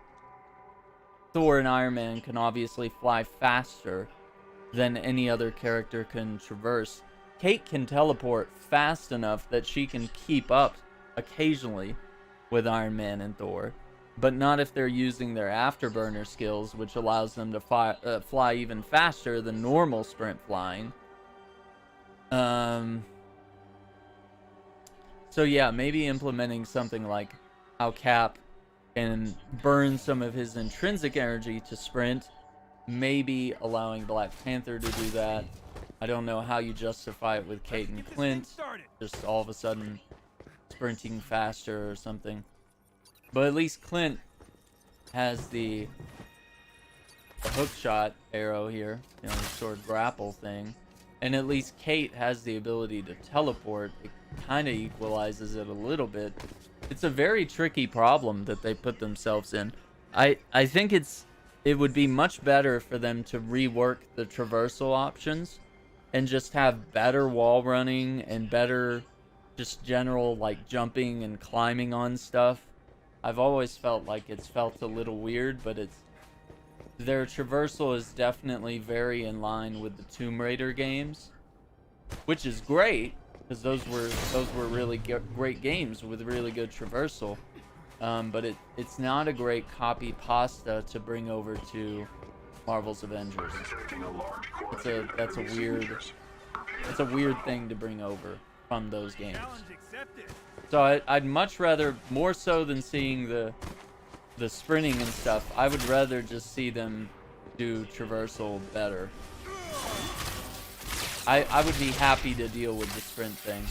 and Iron Man can obviously fly faster than any other character can traverse. Kate can teleport fast enough that she can keep up occasionally with Iron Man and Thor, but not if they're using their afterburner skills, which allows them to fly even faster than normal sprint flying. So yeah, maybe implementing something like how Cap can burn some of his intrinsic energy to sprint, maybe allowing Black Panther to do that. I don't know how you justify it with Kate and Clint, just all of a sudden sprinting faster or something. But at least Clint has the hook shot arrow here, you know, the sword grapple thing. And at least Kate has the ability to teleport. It kind of equalizes it a little bit. It's a very tricky problem that they put themselves in. I think it would be much better for them to rework the traversal options and just have better wall running and better just general like jumping and climbing on stuff. I've always felt like it's felt a little weird, but their traversal is definitely very in line with the Tomb Raider games, which is great because those were really great games with really good traversal. But it's not a great copy pasta to bring over to Marvel's Avengers. That's a weird thing to bring over from those games. So I'd much rather, more so than seeing the sprinting and stuff, I would rather just see them do traversal better. I would be happy to deal with the sprint thing.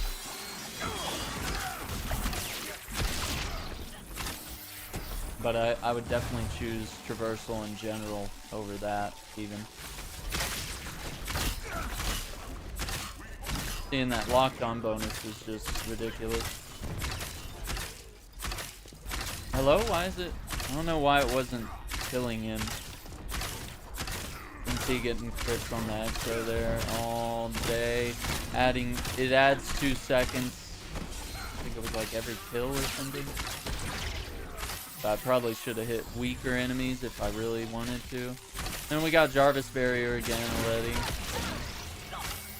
But I would definitely choose traversal in general over that, even. Seeing that locked-on bonus is just ridiculous. Hello? Why is it? I don't know why it wasn't killing him. You can see getting crits on the extra there all day. It adds 2 seconds. I think it was like every kill or something. I probably should have hit weaker enemies if I really wanted to. Then we got Jarvis Barrier again already.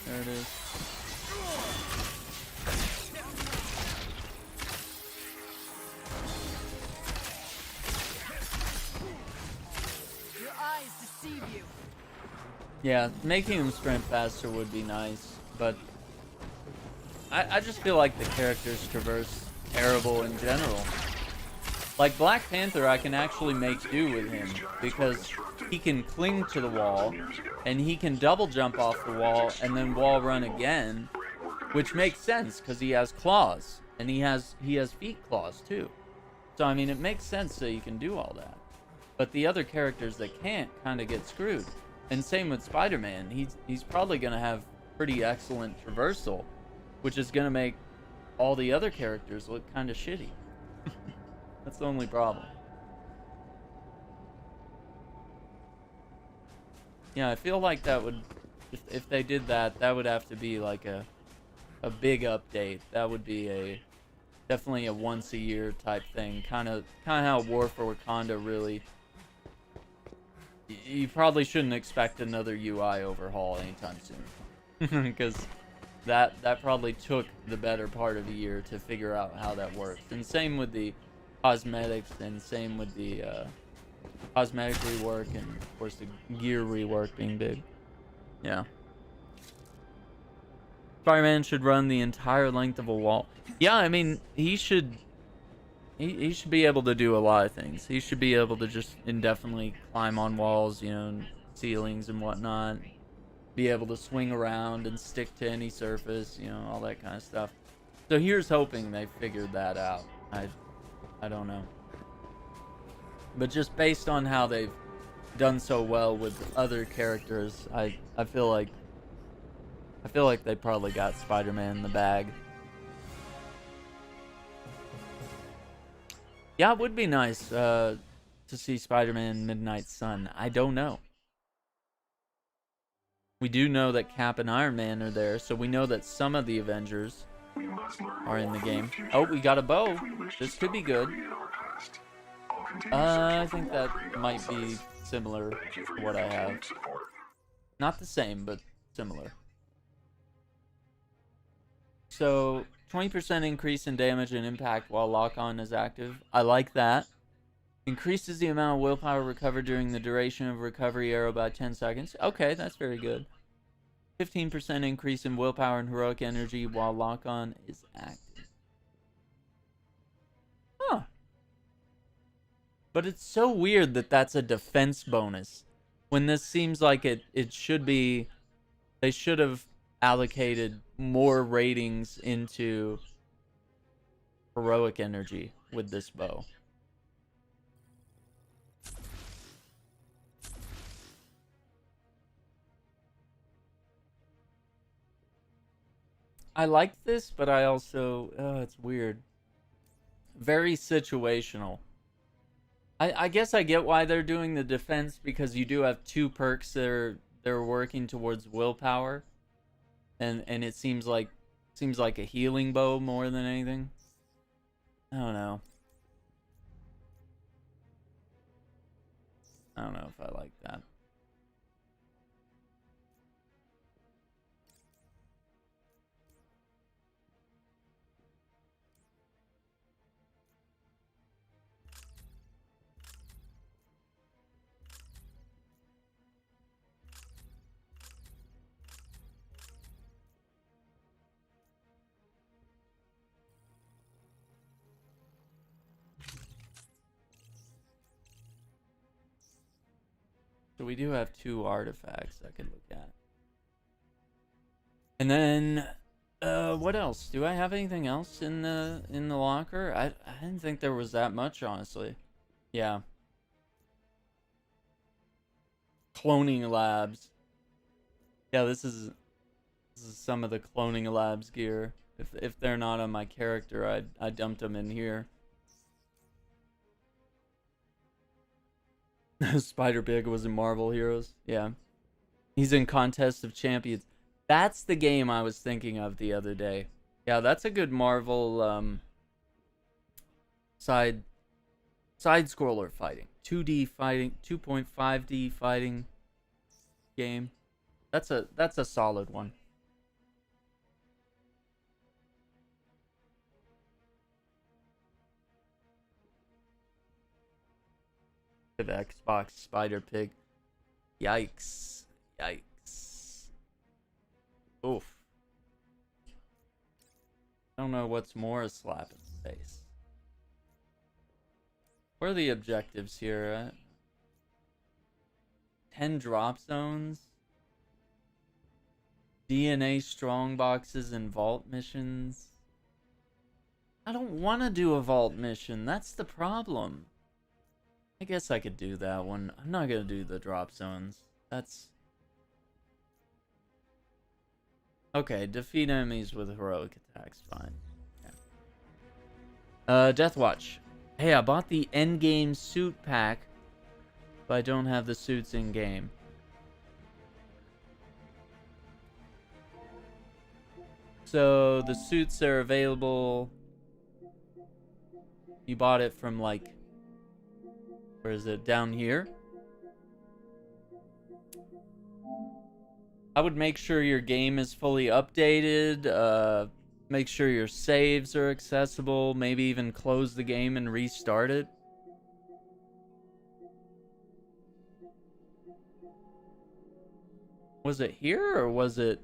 There it is. Your eyes deceive you. Yeah, making him sprint faster would be nice, but I just feel like the characters traverse terrible in general. Like Black Panther, I can actually make do with him because he can cling to the wall and he can double jump off the wall and then wall run again, which makes sense because he has claws and he has feet claws too. So I mean, it makes sense that he can do all that. But the other characters that can't kind of get screwed. And same with Spider-Man. He's probably gonna have pretty excellent traversal, which is gonna make all the other characters look kind of shitty. That's the only problem. Yeah, I feel like that would, if they did that, that would have to be like a big update. That would be definitely a once a year type thing. Kind of how War for Wakanda really. You probably shouldn't expect another UI overhaul anytime soon, because that probably took the better part of a year to figure out how that works. And same with the cosmetics, and same with the cosmetic rework, and of course the gear rework being big. Yeah. Spider-Man should run the entire length of a wall. Yeah, I mean, he should be able to do a lot of things. He should be able to just indefinitely climb on walls, you know, ceilings and whatnot. Be able to swing around and stick to any surface, you know, all that kind of stuff. So here's hoping they figured that out. I don't know. But just based on how they've done so well with other characters, I feel like they probably got Spider-Man in the bag. Yeah, it would be nice to see Spider-Man Midnight Sun. I don't know. We do know that Cap and Iron Man are there, so we know that some of the Avengers are in the game. Oh, we got a bow. This could be good. I think that might be similar to what I have. Not the same, but similar. So, 20% increase in damage and impact while lock-on is active. I like that. Increases the amount of willpower recovered during the duration of recovery arrow by 10 seconds. Okay, that's very good. 15% increase in willpower and heroic energy while lock-on is active. Huh. But it's so weird that that's a defense bonus, when this seems like it should be. They should have allocated more ratings into heroic energy with this bow. I like this, but I also it's weird. Very situational. I guess I get why they're doing the defense, because you do have two perks that they're working towards willpower, and it seems like a healing bow more than anything. I don't know. I don't know if I like that. So we do have two artifacts I could look at. And then what else? Do I have anything else in the locker? I didn't think there was that much, honestly. Yeah. Cloning labs. Yeah, this is some of the cloning labs gear. If they're not on my character, I dumped them in here. Spider Pig was in Marvel Heroes. Yeah. He's in Contest of Champions. That's the game I was thinking of the other day. Yeah, that's a good Marvel side scroller fighting. 2D fighting, 2.5D fighting game. That's a solid one. Of Xbox Spider Pig. Yikes. Yikes. Oof. I don't know what's more a slap in the face. What are the objectives here? 10 drop zones. DNA strong boxes and vault missions. I don't want to do a vault mission. That's the problem. I guess I could do that one. I'm not going to do the drop zones. That's... Okay, defeat enemies with heroic attacks. Fine. Yeah. Deathwatch. Hey, I bought the endgame suit pack, but I don't have the suits in-game. So, the suits are available... You bought it from, like... Where is it? Down here? I would make sure your game is fully updated. Make sure your saves are accessible. Maybe even close the game and restart it. Was it here or was it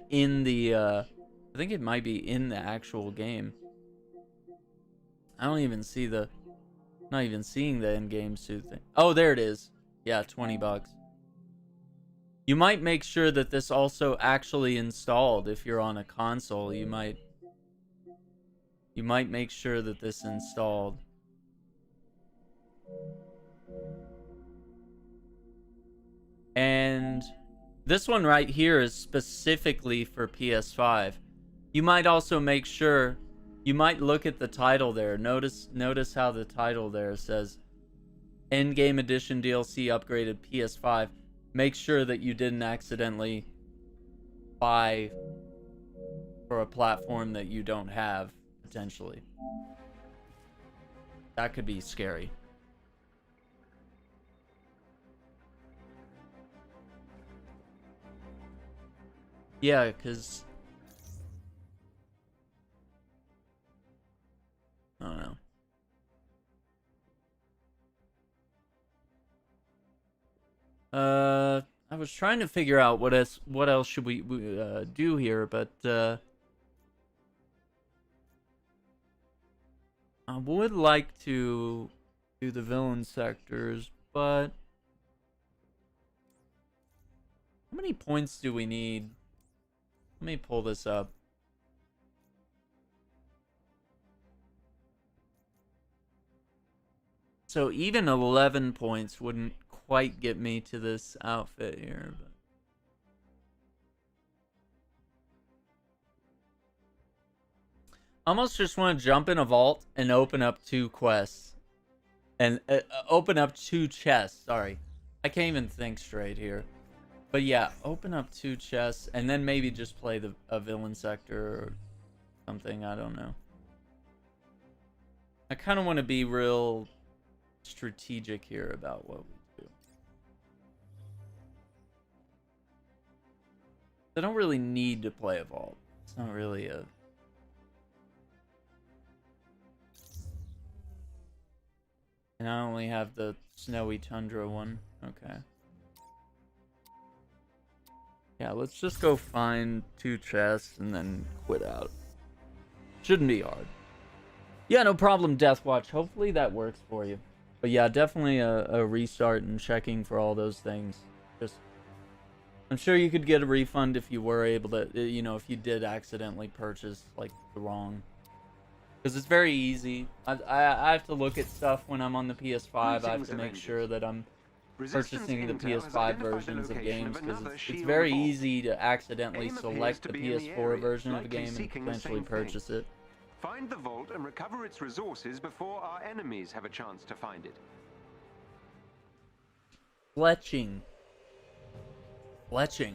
in the I think it might be in the actual game. I don't even see the not even seeing the in-game suit thing. Oh, there it is. Yeah, $20. You might make sure that this also actually installed. If you're on a console, you might make sure that this installed. And this one right here is specifically for PS5. You might also make sure, you might look at the title there. Notice how the title there says Endgame Edition DLC upgraded PS5. Make sure that you didn't accidentally buy for a platform that you don't have, potentially. That could be scary. Yeah, because... I don't know. I was trying to figure out what else should we do here, but I would like to do the villain sectors, but how many points do we need? Let me pull this up. So even 11 points wouldn't quite get me to this outfit here, but almost just want to jump in a vault and open up 2 quests. And open up 2 chests. Sorry. I can't even think straight here. But yeah, open up 2 chests and then maybe just play a villain sector or something. I don't know. I kind of want to be real strategic here about what we do. I don't really need to play a vault. It's not really a... And I only have the snowy tundra one. Okay. Yeah, let's just go find 2 chests and then quit out. Shouldn't be hard. Yeah, no problem, Deathwatch. Hopefully that works for you. But yeah, definitely a restart and checking for all those things. Just, I'm sure you could get a refund if you were able to, you know, if you did accidentally purchase, like, the wrong... Because it's very easy. I have to look at stuff when I'm on the PS5. I have to make sure that I'm purchasing the PS5 versions of games, because it's very easy to accidentally select the PS4 version of a game and potentially purchase it. Find the vault and recover its resources before our enemies have a chance to find it. Fletching. Fletching.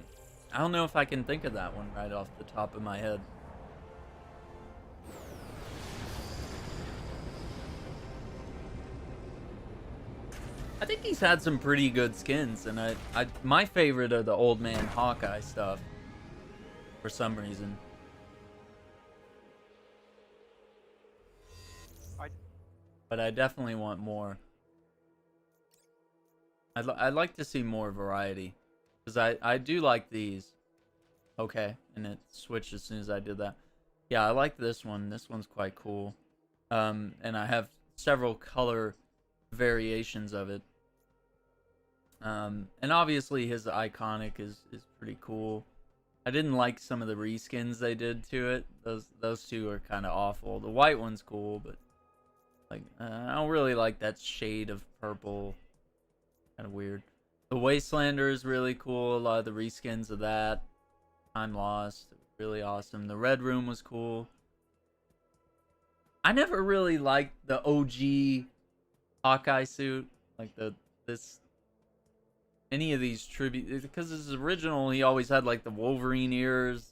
I don't know if I can think of that one right off the top of my head. I think he's had some pretty good skins, and my favorite are the Old Man Hawkeye stuff, for some reason. But I definitely want more. I'd like to see more variety, because I do like these. Okay, and it switched as soon as I did that. Yeah, I like this one. This one's quite cool. And I have several color variations of it. And obviously his iconic is pretty cool. I didn't like some of the reskins they did to it. Those 2 are kind of awful. The white one's cool, but like I don't really like that shade of purple. Kind of weird. The Wastelander is really cool. A lot of the reskins of that. Time Lost, really awesome. The Red Room was cool. I never really liked the OG Hawkeye suit, like any of these tribute, because his original, he always had like the Wolverine ears,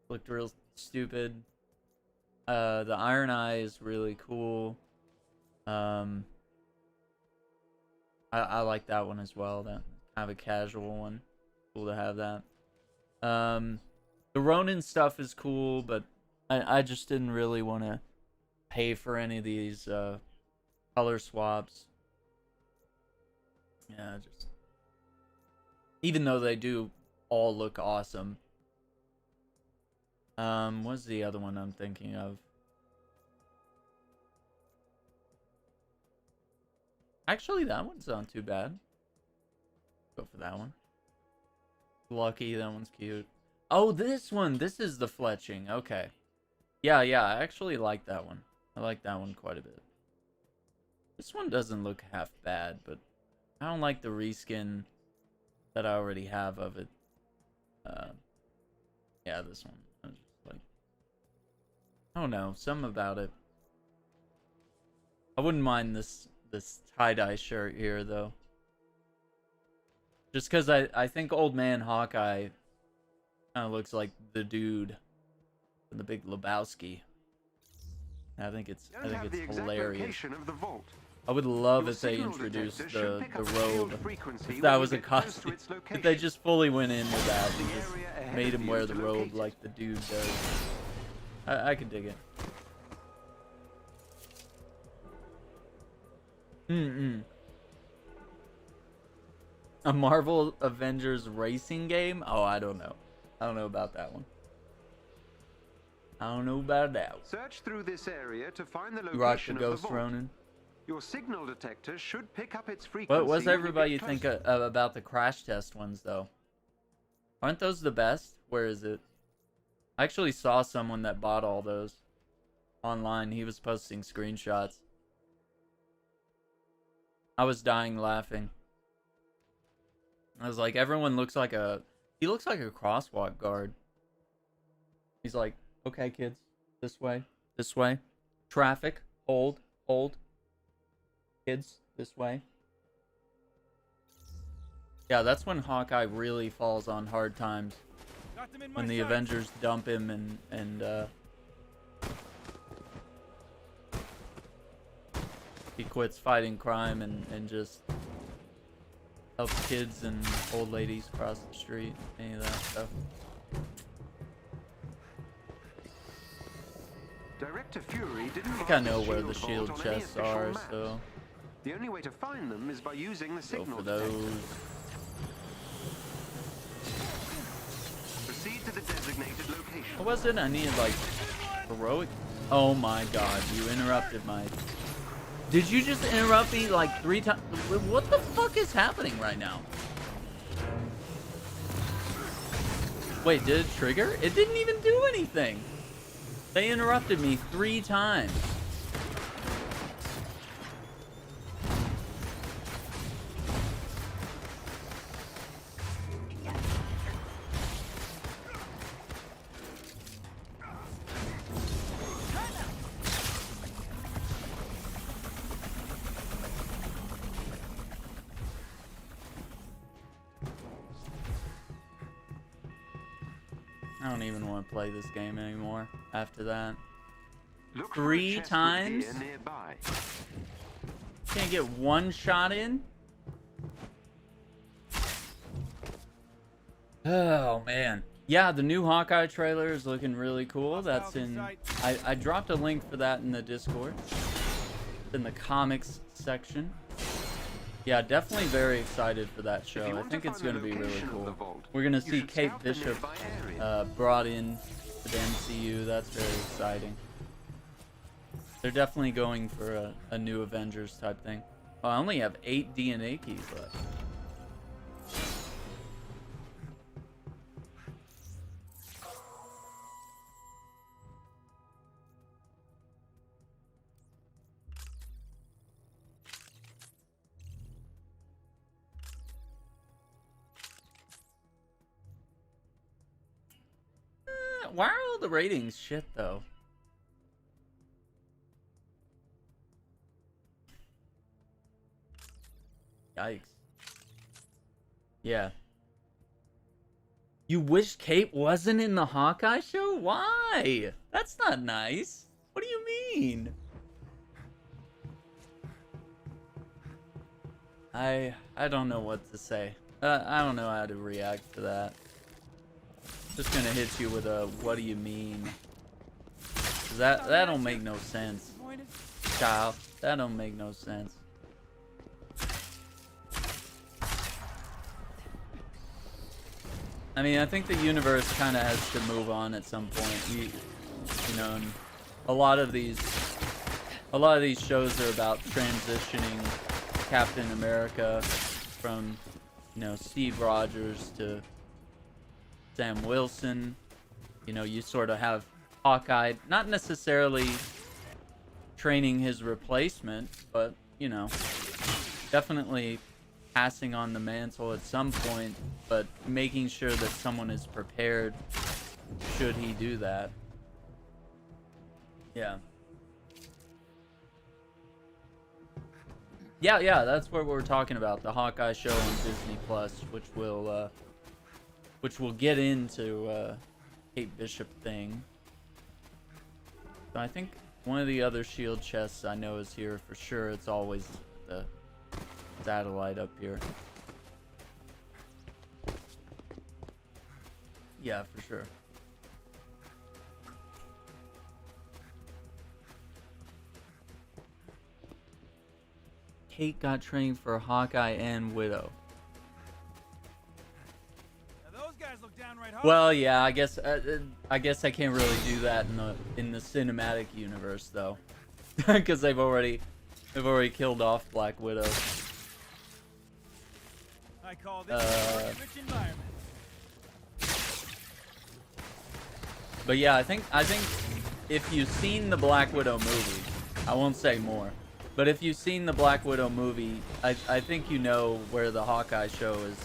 looked real stupid. The Iron Eye is really cool. I like that one as well. That kind of a casual one, cool to have that. The Ronin stuff is cool, but I just didn't really want to pay for any of these color swaps. Yeah, just even though they do all look awesome. What's the other one I'm thinking of? Actually, that one's not too bad. Go for that one. Lucky, that one's cute. Oh, this one. This is the fletching. Okay. Yeah, I actually like that one. I like that one quite a bit. This one doesn't look half bad, but I don't like the reskin that I already have of it. Yeah, this one. I was just like, I don't know, something about it. I wouldn't mind this tie-dye shirt here, though. Just because I think Old Man Hawkeye kind of looks like the dude from the Big Lebowski. I think it's hilarious. I would love if they introduced the robe. If that was a costume. If they just fully went in with that and just made him wear the robe like the dude does. I could dig it. A Marvel Avengers racing game? Oh, I don't know. I don't know about that one. I don't know about that one. Search through this area to find the You rock the location of Ghost the vault. Ronin. Your signal detector should pick up its frequency. What was when everybody you get think closer. about the crash test ones, though? Aren't those the best? Where is it? I actually saw someone that bought all those online. He was posting screenshots. I was dying laughing. I was like, everyone looks like he looks like a crosswalk guard. He's like, okay, kids, This way. This way. Traffic. Hold. Hold. Kids. This way. Yeah, that's when Hawkeye really falls on hard times. Got them in my When the sights. Avengers dump him and he quits fighting crime and just helps kids and old ladies cross the street. Any of that stuff. Director Fury didn't I think I mark know the where the shield shield vault on any chests official are, map. so The only way to find them is by using the go signal for detector. those. Proceed to the designated location. What was it? I needed like heroic. Oh my god, you interrupted my. Did you just interrupt me like 3 times? What the fuck is happening right now? Wait, did it trigger? It didn't even do anything. They interrupted me 3 times. I don't even want to play this game anymore after that. Look for a 3 chest with times? gear nearby. Can't get 1 shot in? Oh man. Yeah, the new Hawkeye trailer is looking really cool. That's in I dropped a link for that in the Discord. In the comics section. Yeah, definitely very excited for that show. I think it's going to be really cool. We're going to see Kate Bishop brought in to the MCU. That's very exciting. They're definitely going for a new Avengers type thing. Oh, I only have 8 DNA keys left. Why are all the ratings shit though? Yikes. Yeah. You wish Kate wasn't in the Hawkeye show? Why? That's not nice. What do you mean? I don't know what to say. I don't know how to react to that. Just gonna hit you with a what do you mean? 'Cause that don't make no sense. Child, that don't make no sense. I mean, I think the universe kind of has to move on at some point. You know, and a lot of these shows are about transitioning Captain America from, you know, Steve Rogers to Sam Wilson. You know, you sort of have Hawkeye, not necessarily training his replacement, but, you know, definitely passing on the mantle at some point, but making sure that someone is prepared should he do that. Yeah. Yeah, that's what we're talking about. The Hawkeye show on Disney Plus, which will get into Kate Bishop thing. So I think one of the other shield chests I know is here for sure. It's always the satellite up here. Yeah, for sure. Kate got trained for Hawkeye and Widow. Now those guys look downright hard. Well, yeah, I guess I can't really do that in the cinematic universe though, because they've already killed off Black Widow. I call this a rich environment. But yeah, I think if you've seen the Black Widow movie, I won't say more. But if you've seen the Black Widow movie, I think you know where the Hawkeye show is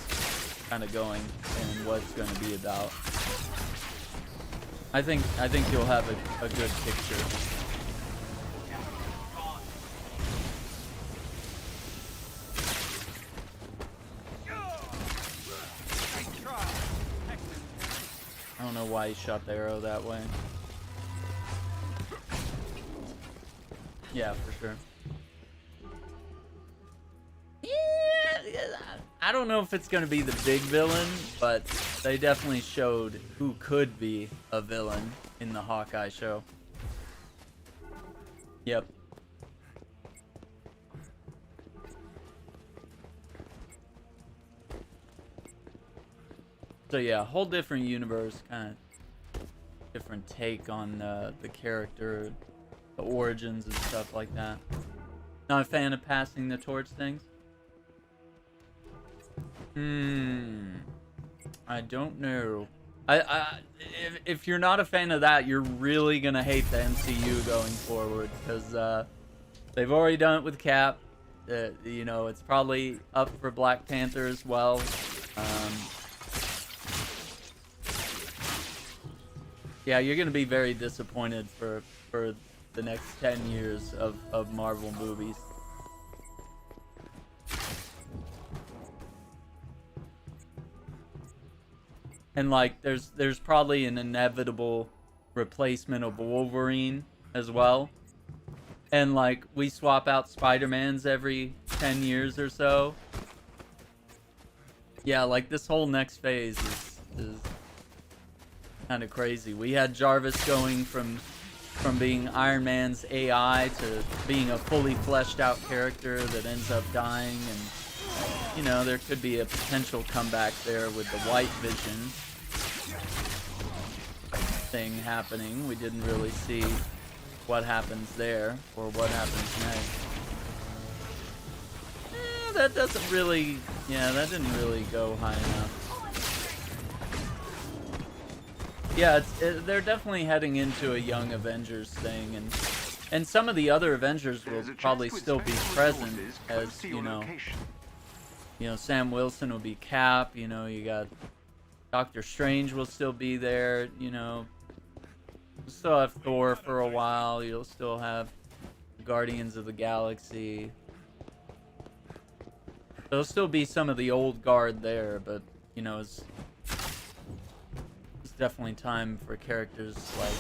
kind of going and what it's going to be about. I think you'll have a good picture. I don't know why he shot the arrow that way. Yeah, for sure. Yeah, I don't know if it's gonna be the big villain, but they definitely showed who could be a villain in the Hawkeye show. Yep. So yeah, whole different universe, kind of different take on the character, the origins and stuff like that. Not a fan of passing the torch things? I don't know. If you're not a fan of that, you're really gonna hate the MCU going forward, because they've already done it with Cap. You know, it's probably up for Black Panther as well. Yeah, you're gonna be very disappointed for the next 10 years of Marvel movies. And like, there's probably an inevitable replacement of Wolverine as well. And like, we swap out Spider-Mans every 10 years or so. Yeah, like this whole next phase is kind of crazy. We had Jarvis going from being Iron Man's AI to being a fully fleshed out character that ends up dying, and you know, there could be a potential comeback there with the White Vision thing happening. We didn't really see what happens there or what happens next. That doesn't really, yeah, that didn't really go high enough. Yeah, they're definitely heading into a Young Avengers thing, and some of the other Avengers will probably still be present, as you know, Sam Wilson will be Cap. You know, you got Doctor Strange will still be there. You know, you'll still have Thor for a while. You'll still have Guardians of the Galaxy. There'll still be some of the old guard there, but you know, it's definitely time for characters like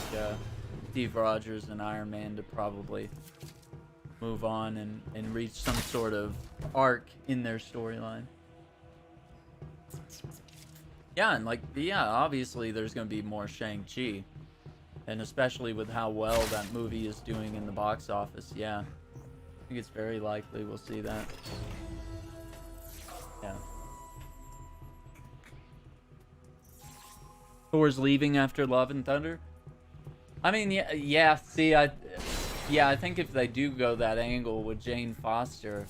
Steve Rogers and Iron Man to probably move on and reach some sort of arc in their storyline. Yeah, and like, yeah, obviously there's going to be more Shang-Chi. And especially with how well that movie is doing in the box office, yeah. I think it's very likely we'll see that. Yeah. Thor's leaving after Love and Thunder? I mean, yeah, see, I think if they do go that angle with Jane Foster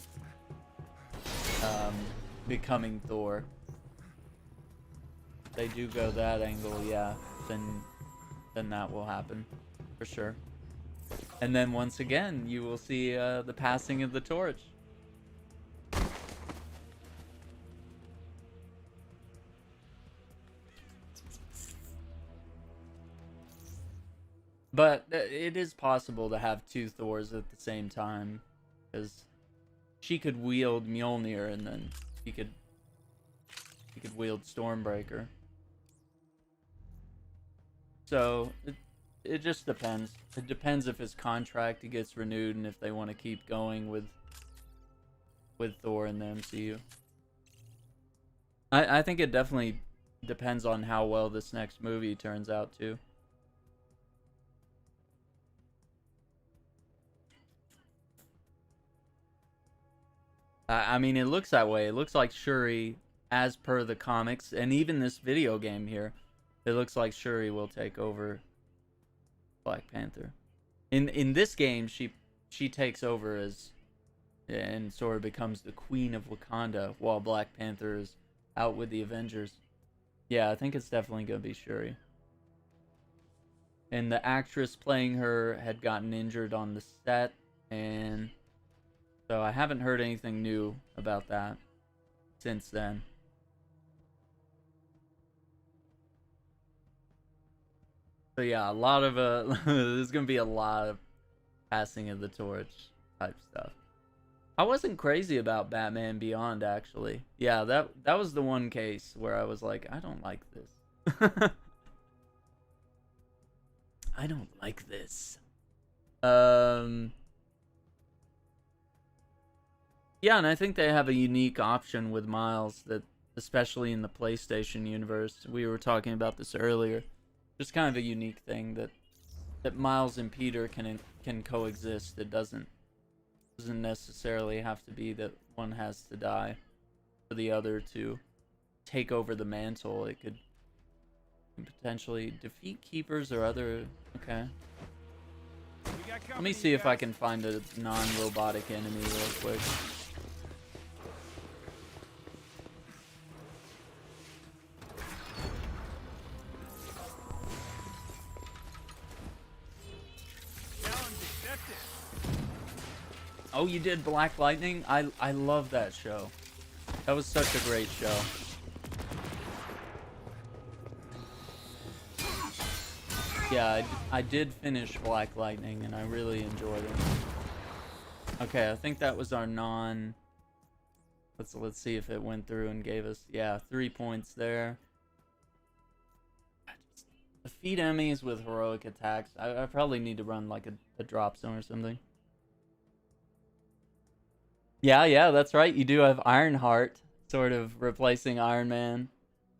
becoming Thor, if they do go that angle, yeah, then that will happen, for sure. And then once again, you will see the passing of the torch. But it is possible to have two Thors at the same time, because she could wield Mjolnir and then he could wield Stormbreaker. So it just depends. It depends if his contract gets renewed and if they want to keep going with Thor in the MCU. I think it definitely depends on how well this next movie turns out too. I mean, it looks that way. It looks like Shuri, as per the comics, and even this video game here, it looks like Shuri will take over Black Panther. In this game, she takes over as, and sort of becomes the Queen of Wakanda, while Black Panther is out with the Avengers. Yeah, I think it's definitely gonna be Shuri. And the actress playing her had gotten injured on the set, and so I haven't heard anything new about that since then. So yeah, a lot of there's gonna be a lot of passing of the torch type stuff. I wasn't crazy about Batman Beyond actually. Yeah, that was the one case where I was like, I don't like this. I don't like this. Yeah, and I think they have a unique option with Miles that, especially in the PlayStation universe, we were talking about this earlier. Just kind of a unique thing that Miles and Peter can coexist. It doesn't necessarily have to be that one has to die for the other to take over the mantle. It could potentially defeat keepers or other. Okay. Let me see if I can find a non-robotic enemy real quick. Oh, you did Black Lightning? I love that show. That was such a great show. Yeah, I did finish Black Lightning, and I really enjoyed it. Okay, I think that was our non... Let's see if it went through and gave us... Yeah, 3 points there. Defeat enemies with heroic attacks. I probably need to run like a drop zone or something. Yeah, that's right. You do have Ironheart sort of replacing Iron Man.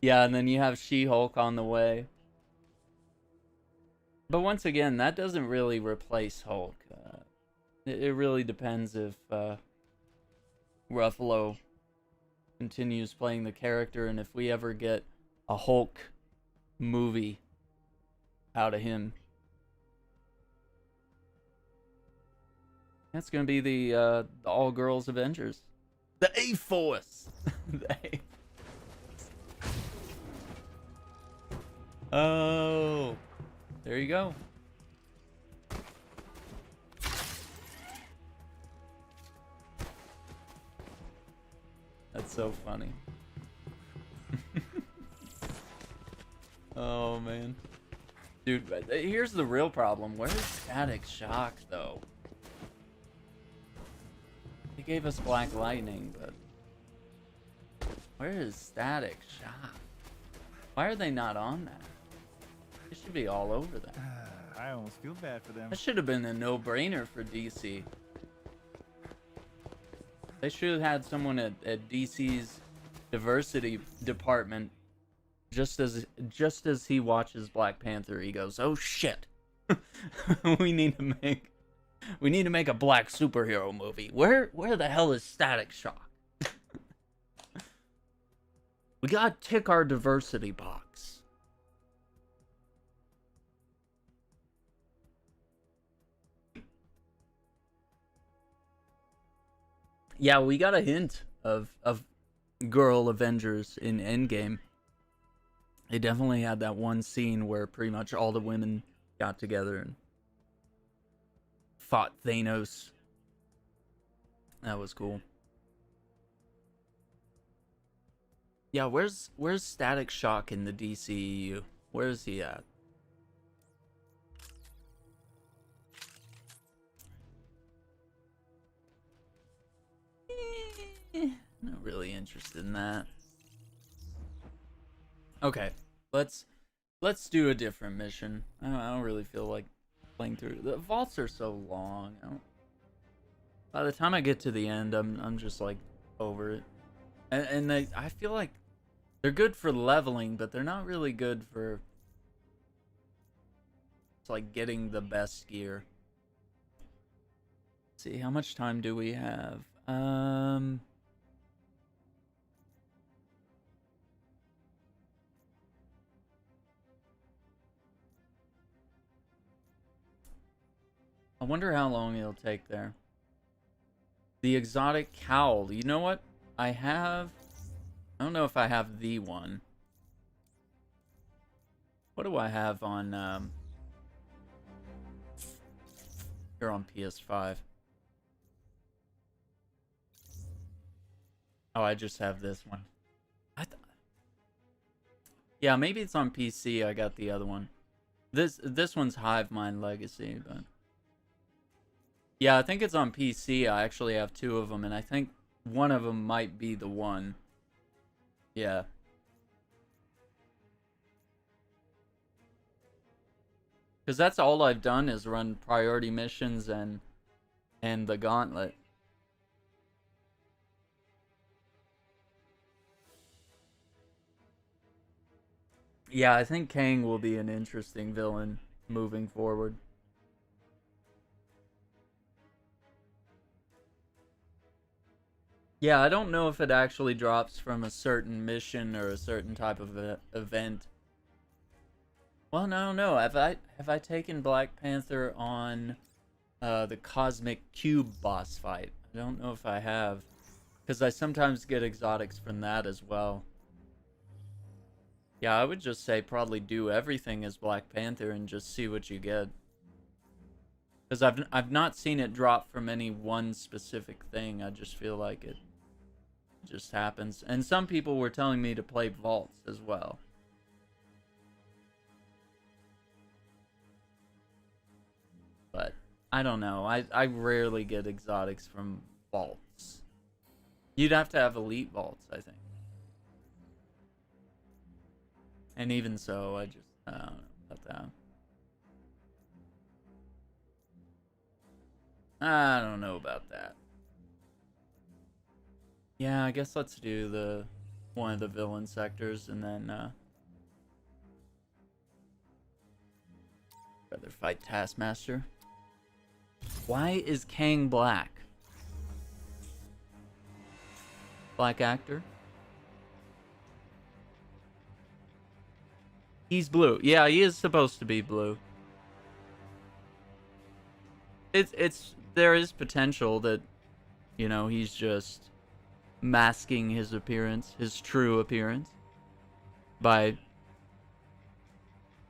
Yeah, and then you have She-Hulk on the way. But once again, that doesn't really replace Hulk. It really depends if Ruffalo continues playing the character, and if we ever get a Hulk movie out of him. That's gonna be the all-girls Avengers. The A-Force! The A-Force. Oh! There you go. That's so funny. Oh, man. Dude, here's the real problem. Where's Static Shock, though? They gave us Black Lightning, but... Where is Static Shock? Why are they not on that? They should be all over that. I almost feel bad for them. That should have been a no-brainer for DC. They should have had someone at DC's diversity department. Just as he watches Black Panther, he goes, "Oh shit, we need to make a black superhero movie. Where the hell is Static Shock? We gotta tick our diversity box." Yeah, we got a hint of girl Avengers in Endgame. They definitely had that one scene where pretty much all the women got together and fought Thanos. That was cool. Yeah, where's Static Shock in the DCEU? Where is he at? Not really interested in that. Okay, let's do a different mission. I don't really feel like playing through. The vaults are so long. By the time I get to the end, I'm just like over it. And I feel like they're good for leveling, but they're not really good for like getting the best gear. Let's see, how much time do we have? I wonder how long it'll take there. The exotic cowl. You know what? I don't know if I have the one. What do I have on, here on PS5? Oh, I just have this one. Yeah, maybe it's on PC. I got the other one. This one's Hive Mind Legacy, but yeah, I think it's on PC. I actually have 2 of them, and I think one of them might be the one. Yeah. Because that's all I've done is run priority missions and the gauntlet. Yeah, I think Kang will be an interesting villain moving forward. Yeah, I don't know if it actually drops from a certain mission or a certain type of event. Well, no, no. Have I taken Black Panther on the Cosmic Cube boss fight? I don't know if I have, because I sometimes get exotics from that as well. Yeah, I would just say probably do everything as Black Panther and just see what you get. Because I've not seen it drop from any one specific thing. I just feel like it just happens. And some people were telling me to play vaults as well. But I don't know. I rarely get exotics from vaults. You'd have to have elite vaults, I think. And even so, I don't know about that. I don't know about that. Yeah, I guess let's do one of the villain sectors and then rather fight Taskmaster. Why is Kang black? Black actor? He's blue. Yeah, he is supposed to be blue. There is potential that, you know, he's just masking his appearance, his true appearance, by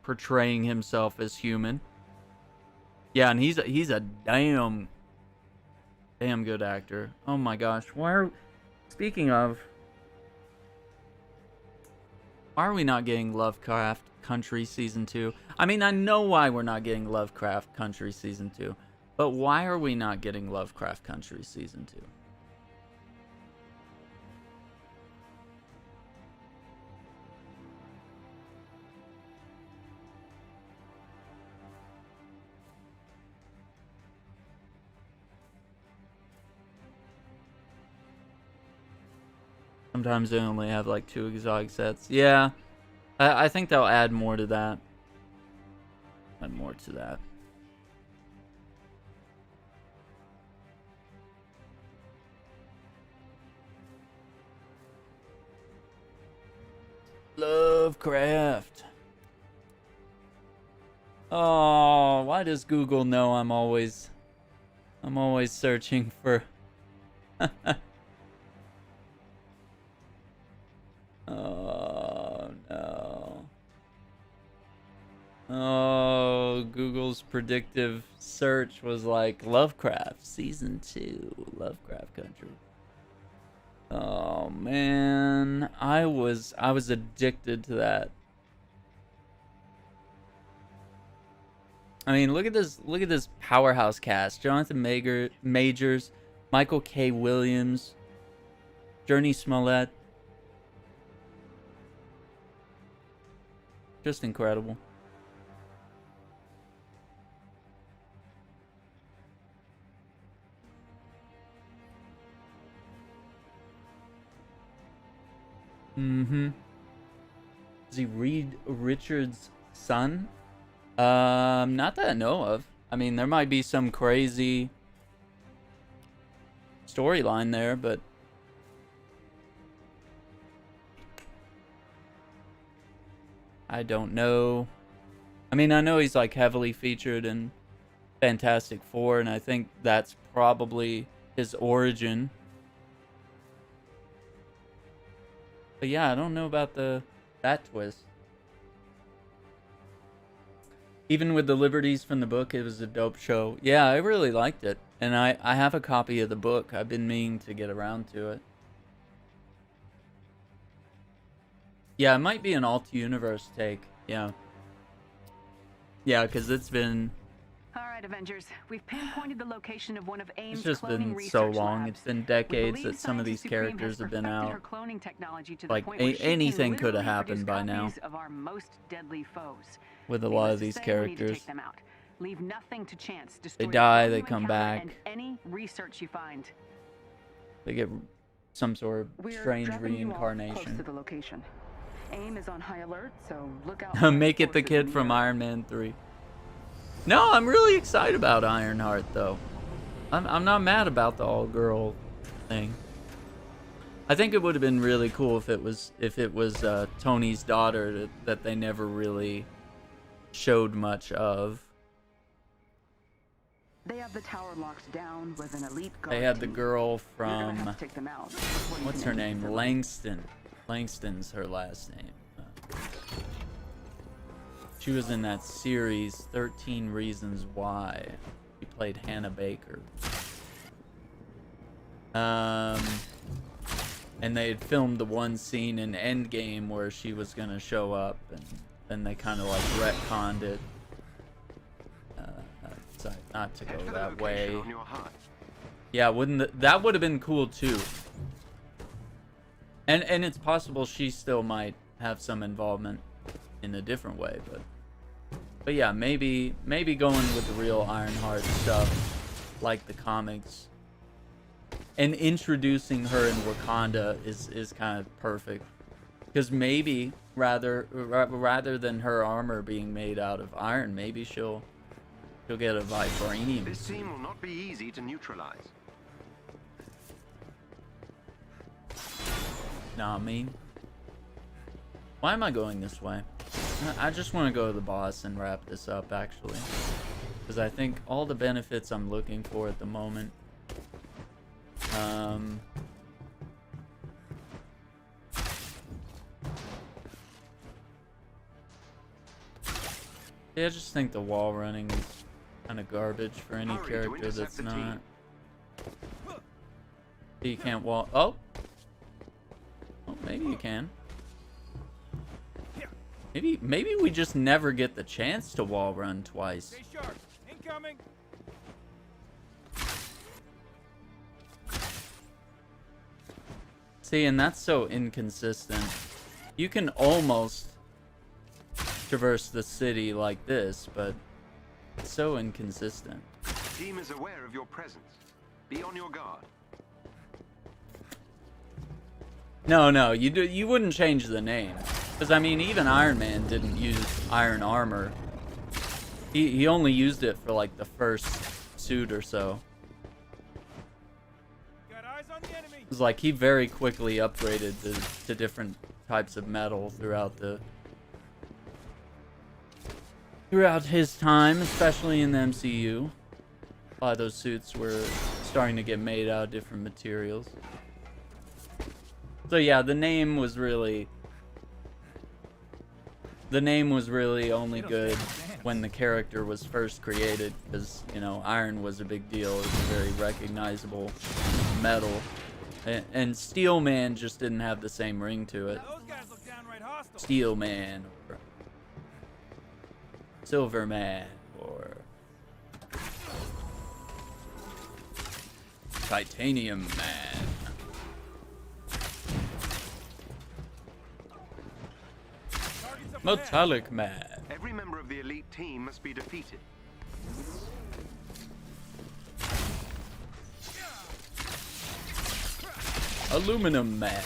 portraying himself as human. Yeah, and he's a damn good actor. Oh my gosh. Speaking of, why are we not getting Lovecraft Country Season 2? I mean, I know why we're not getting Lovecraft Country Season 2. But why are we not getting Lovecraft Country Season 2? Sometimes they only have like 2 exotic sets. Yeah, I think they'll add more to that. Add more to that. Lovecraft. Oh, why does Google know I'm always searching for Oh no. Oh, Google's predictive search was like Lovecraft Season 2, Lovecraft Country. Oh man, I was addicted to that. I mean, look at this powerhouse cast. Jonathan Majors, Michael K. Williams, Journey Smollett. Just incredible. Is he Reed Richards' son? Not that I know of. I mean, there might be some crazy storyline there, but I don't know. I mean, I know he's like heavily featured in Fantastic Four, and I think that's probably his origin. But yeah, I don't know about that twist. Even with the liberties from the book, it was a dope show. Yeah, I really liked it. And I have a copy of the book. I've been meaning to get around to it. Yeah, it might be an alt-universe take. Yeah. Yeah, because it's been All right, Avengers. We've pinpointed the location of one of AIM's it's just cloning been research so long. labs. It's been We decades believe that some of these Scientist Supreme characters has have been perfected out. her cloning technology to the Like point where she can anything could have literally happened by produce now copies of our most deadly foes. with a lot Needless of to these say, we need to characters. take them out. Leave nothing to chance. Destroy They the die, clone they you come encounter back. and any research you find. They get some sort of We're strange dropping you all close reincarnation. to the location. AIM is on high alert, so look out. for Make it the forces in kid from area. Iron Man 3. No, I'm really excited about Ironheart though. I'm not mad about the all-girl thing. I think it would have been really cool if it was Tony's daughter that they never really showed much of. They have the tower locked down with an elite guard They had the team. girl You're gonna from have to take them out before you what's can her name? engage them. Langston. Langston's her last name. She was in that series 13 Reasons Why. She played Hannah Baker. And they had filmed the one scene in Endgame where she was gonna show up, and then they kind of like retconned it. Sorry, not to go Head for the that location way. on your HUD. Yeah, that would have been cool too. And it's possible she still might have some involvement in a different way, but yeah, maybe going with the real Ironheart stuff, like the comics, and introducing her in Wakanda is kind of perfect, because maybe rather than her armor being made out of iron, maybe she'll get a vibranium This suit. team will not be easy to neutralize. Nah, I mean, why am I going this way? I just want to go to the boss and wrap this up, actually, because I think all the benefits I'm looking for at the moment. Yeah, I just think the wall running is kind of garbage for any Hurry to character intercept that's the not. team. You can't wall. Oh, maybe you can. Maybe we just never get the chance to wall run twice. Stay sharp. Incoming. See, and that's so inconsistent. You can almost traverse the city like this, but it's so inconsistent. The team is aware of your presence. Be on your guard. No, you wouldn't change the name, because I mean, even Iron Man didn't use iron armor. He only used it for like the first suit or so. Got eyes on the enemy. It was like he very quickly upgraded to different types of metal throughout his time, especially in the MCU. A lot of those suits were starting to get made out of different materials. So yeah, the name was really only good when the character was first created, because, you know, iron was a big deal. It was a very recognizable metal. And Steel Man just didn't have the same ring to it. Those guys look downright hostile. Steel Man or Silver Man or Titanium Man. Targets up ahead. Metallic Man. Every member of the elite team must be defeated. Aluminum Man.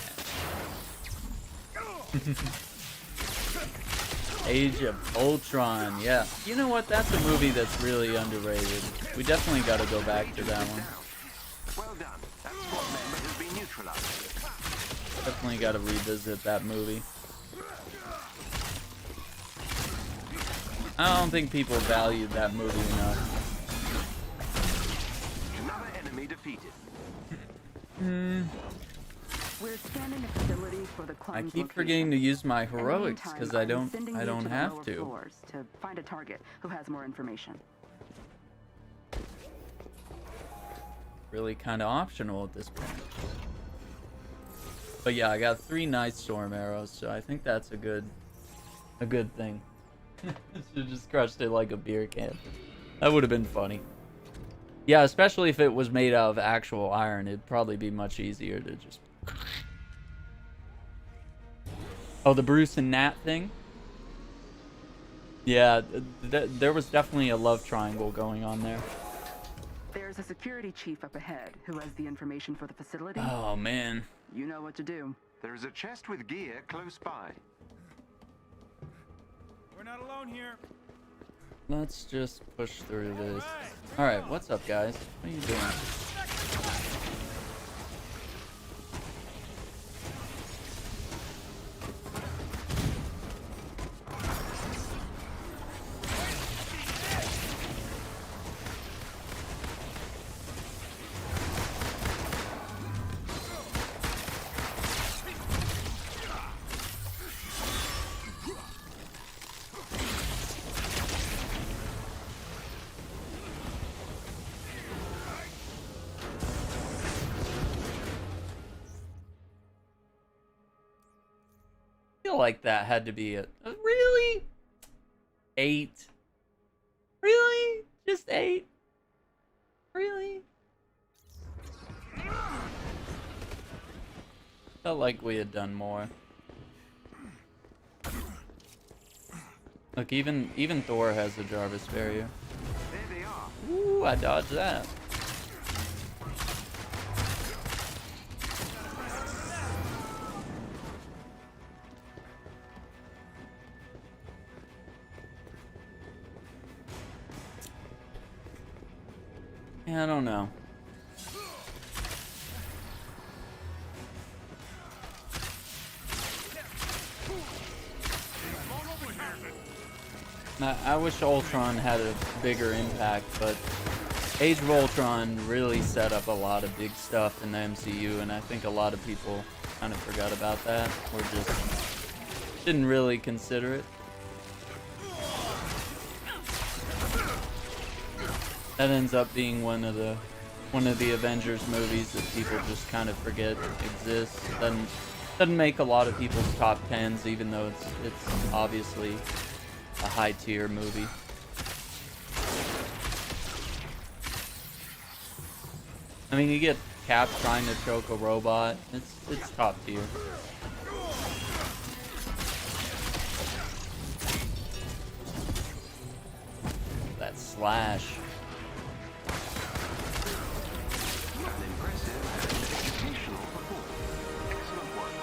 Age of Ultron, yeah. You know what? That's a movie that's really underrated. We definitely got to go back to that one. Well done. That squad member has been neutralized. Definitely got to revisit that movie. I don't think people valued that movie enough. Another enemy defeated. We're scanning the facility for the I clone's keep location. forgetting to use my In the heroics meantime, because I I'm sending you don't to the have lower to. floors to find a target who has more information. Really kind of optional at this point. But yeah, I got 3 night storm arrows, so I think that's a good thing. Should just crushed it like a beer can. That would have been funny. Yeah, especially if it was made out of actual iron, it'd probably be much easier to just... Oh, the Bruce and Nat thing? Yeah, there was definitely a love triangle going on there. There's a security chief up ahead who has the information for the facility. Oh, man. You know what to do. There is a chest with gear close by. We're not alone here. Let's just push through this. Alright, what's up, guys? What are you doing? Like that had to be a really 8. Really? Just 8? Really? Felt like we had done more. Look, even Thor has a Jarvis barrier. There they are. Ooh, I dodged that. Yeah, I don't know. I wish Ultron had a bigger impact, but Age of Ultron really set up a lot of big stuff in the MCU, and I think a lot of people kind of forgot about that, or just didn't really consider it. That ends up being one of the Avengers movies that people just kind of forget exists. Doesn't make a lot of people's top 10s, even though it's obviously a high tier movie. I mean, you get Cap trying to choke a robot. It's top tier. That slash. An impressive and educational performance. Excellent work.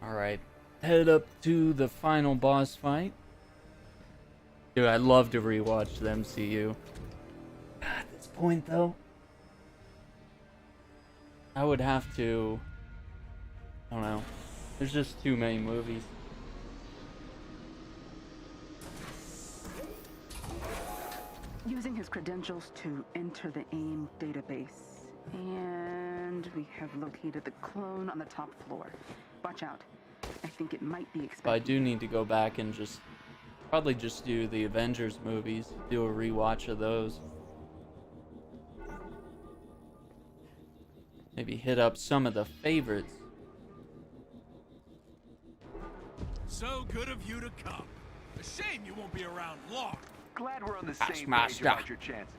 Alright, head up to the final boss fight. Dude, I'd love to rewatch the MCU. At this point, though, I would have to... I don't know. There's just too many movies. Using his credentials to enter the AIM database. And we have located the clone on the top floor. Watch out. I think it might be expected. But I do need to go back and probably just do the Avengers movies. Do a rewatch of those. Maybe hit up some of the favorites. So good of you to come. A shame you won't be around long. Glad we're on the same page Taskmaster. about your chances.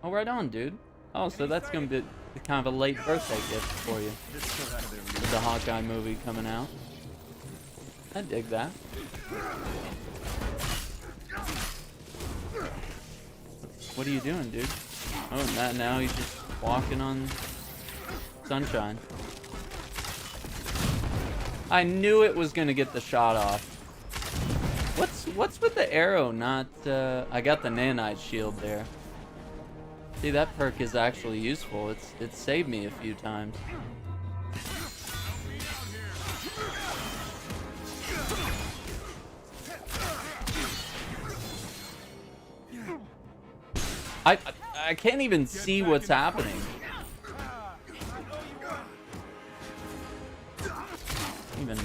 Oh, right on, dude. Oh, so that's gonna be kind of a late birthday gift for you. With the Hawkeye movie coming out. I dig that. What are you doing, dude? Oh, now he's just walking on sunshine. I knew it was gonna get the shot off. What's with the arrow? Not I got the nanite shield there. See, that perk is actually useful. It's saved me a few times. I can't even see what's happening. Even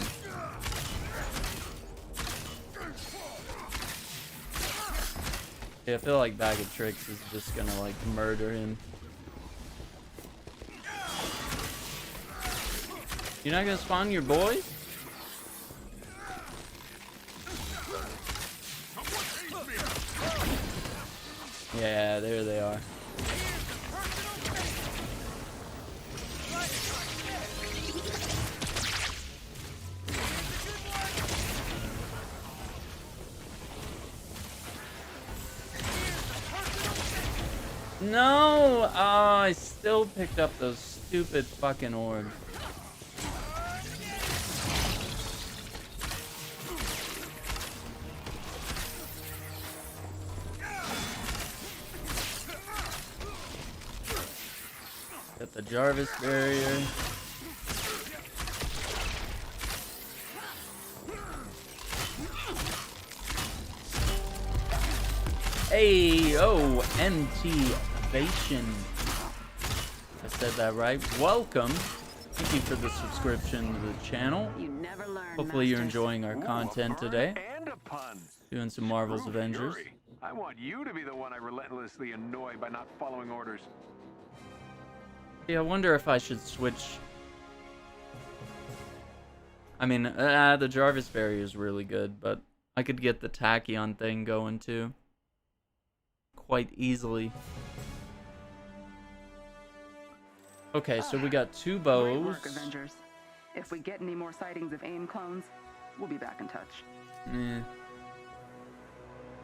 Yeah, I feel like Bag of Tricks is just gonna like murder him. You're not gonna spawn your boys? Yeah, there they are. No! Oh, I still picked up those stupid fucking orbs. Got the Jarvis barrier. Hey, oh, motivation. I said that right. Welcome. Thank you for the subscription to the channel. You never learn, Hopefully you're Masters. enjoying our content today. And a pun. Doing some Marvel's True Avengers. fury. I want you to be the one I relentlessly annoy by not following orders. Yeah, I wonder if I should switch. I mean, the Jarvis barrier is really good, but I could get the Tachyon thing going too. Quite easily. Okay, so we got 2 Great bows. work, Avengers. If we get any more sightings of AIM clones, we'll be back in touch. Kind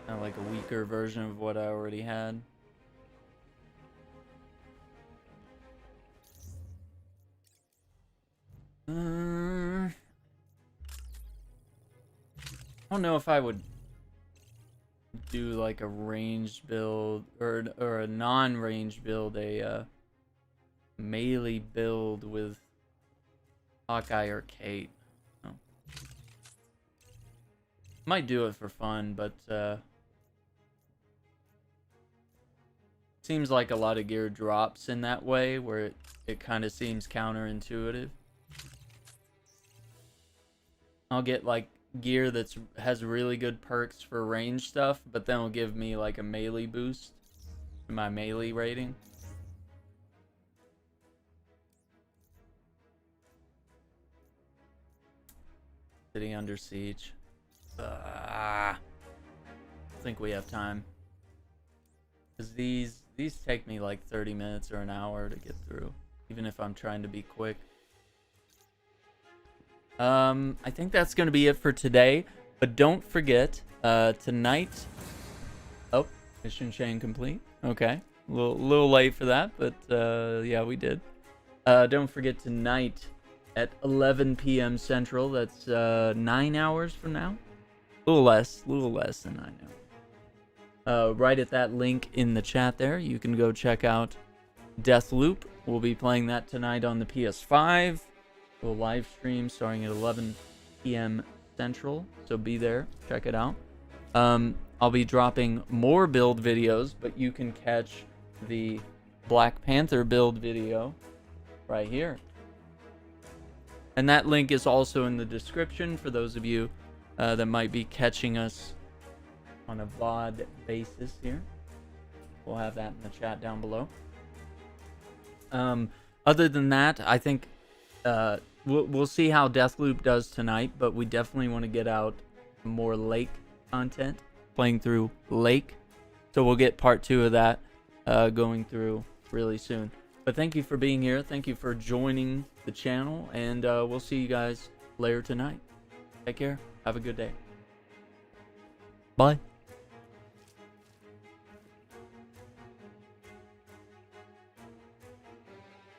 of like a weaker version of what I already had. I don't know if I would do like a ranged build or a non-ranged build, a melee build with Hawkeye or Kate. Oh. Might do it for fun, but seems like a lot of gear drops in that way, where it kind of seems counterintuitive. I'll get like gear that's has really good perks for range stuff, but then it'll give me like a melee boost in my melee rating. City under siege. I think we have time. Cause these take me like 30 minutes or an hour to get through, even if I'm trying to be quick. I think that's going to be it for today, but don't forget, tonight, oh, mission chain complete. Okay. A little late for that, but, yeah, we did. Don't forget tonight at 11 p.m. Central. That's, 9 hours from now. A little less than 9 hours. Right at that link in the chat there, you can go check out Deathloop. We'll be playing that tonight on the PS5. We'll live stream starting at 11 p.m. Central, so be there, check it out. I'll be dropping more build videos, but you can catch the Black Panther build video right here. And that link is also in the description for those of you that might be catching us on a VOD basis here. We'll have that in the chat down below. Other than that, I think we'll see how Deathloop does tonight, but we definitely want to get out more Lake content, playing through Lake. So we'll get part 2 of that going through really soon. But thank you for being here. Thank you for joining the channel, and we'll see you guys later tonight. Take care. Have a good day. Bye.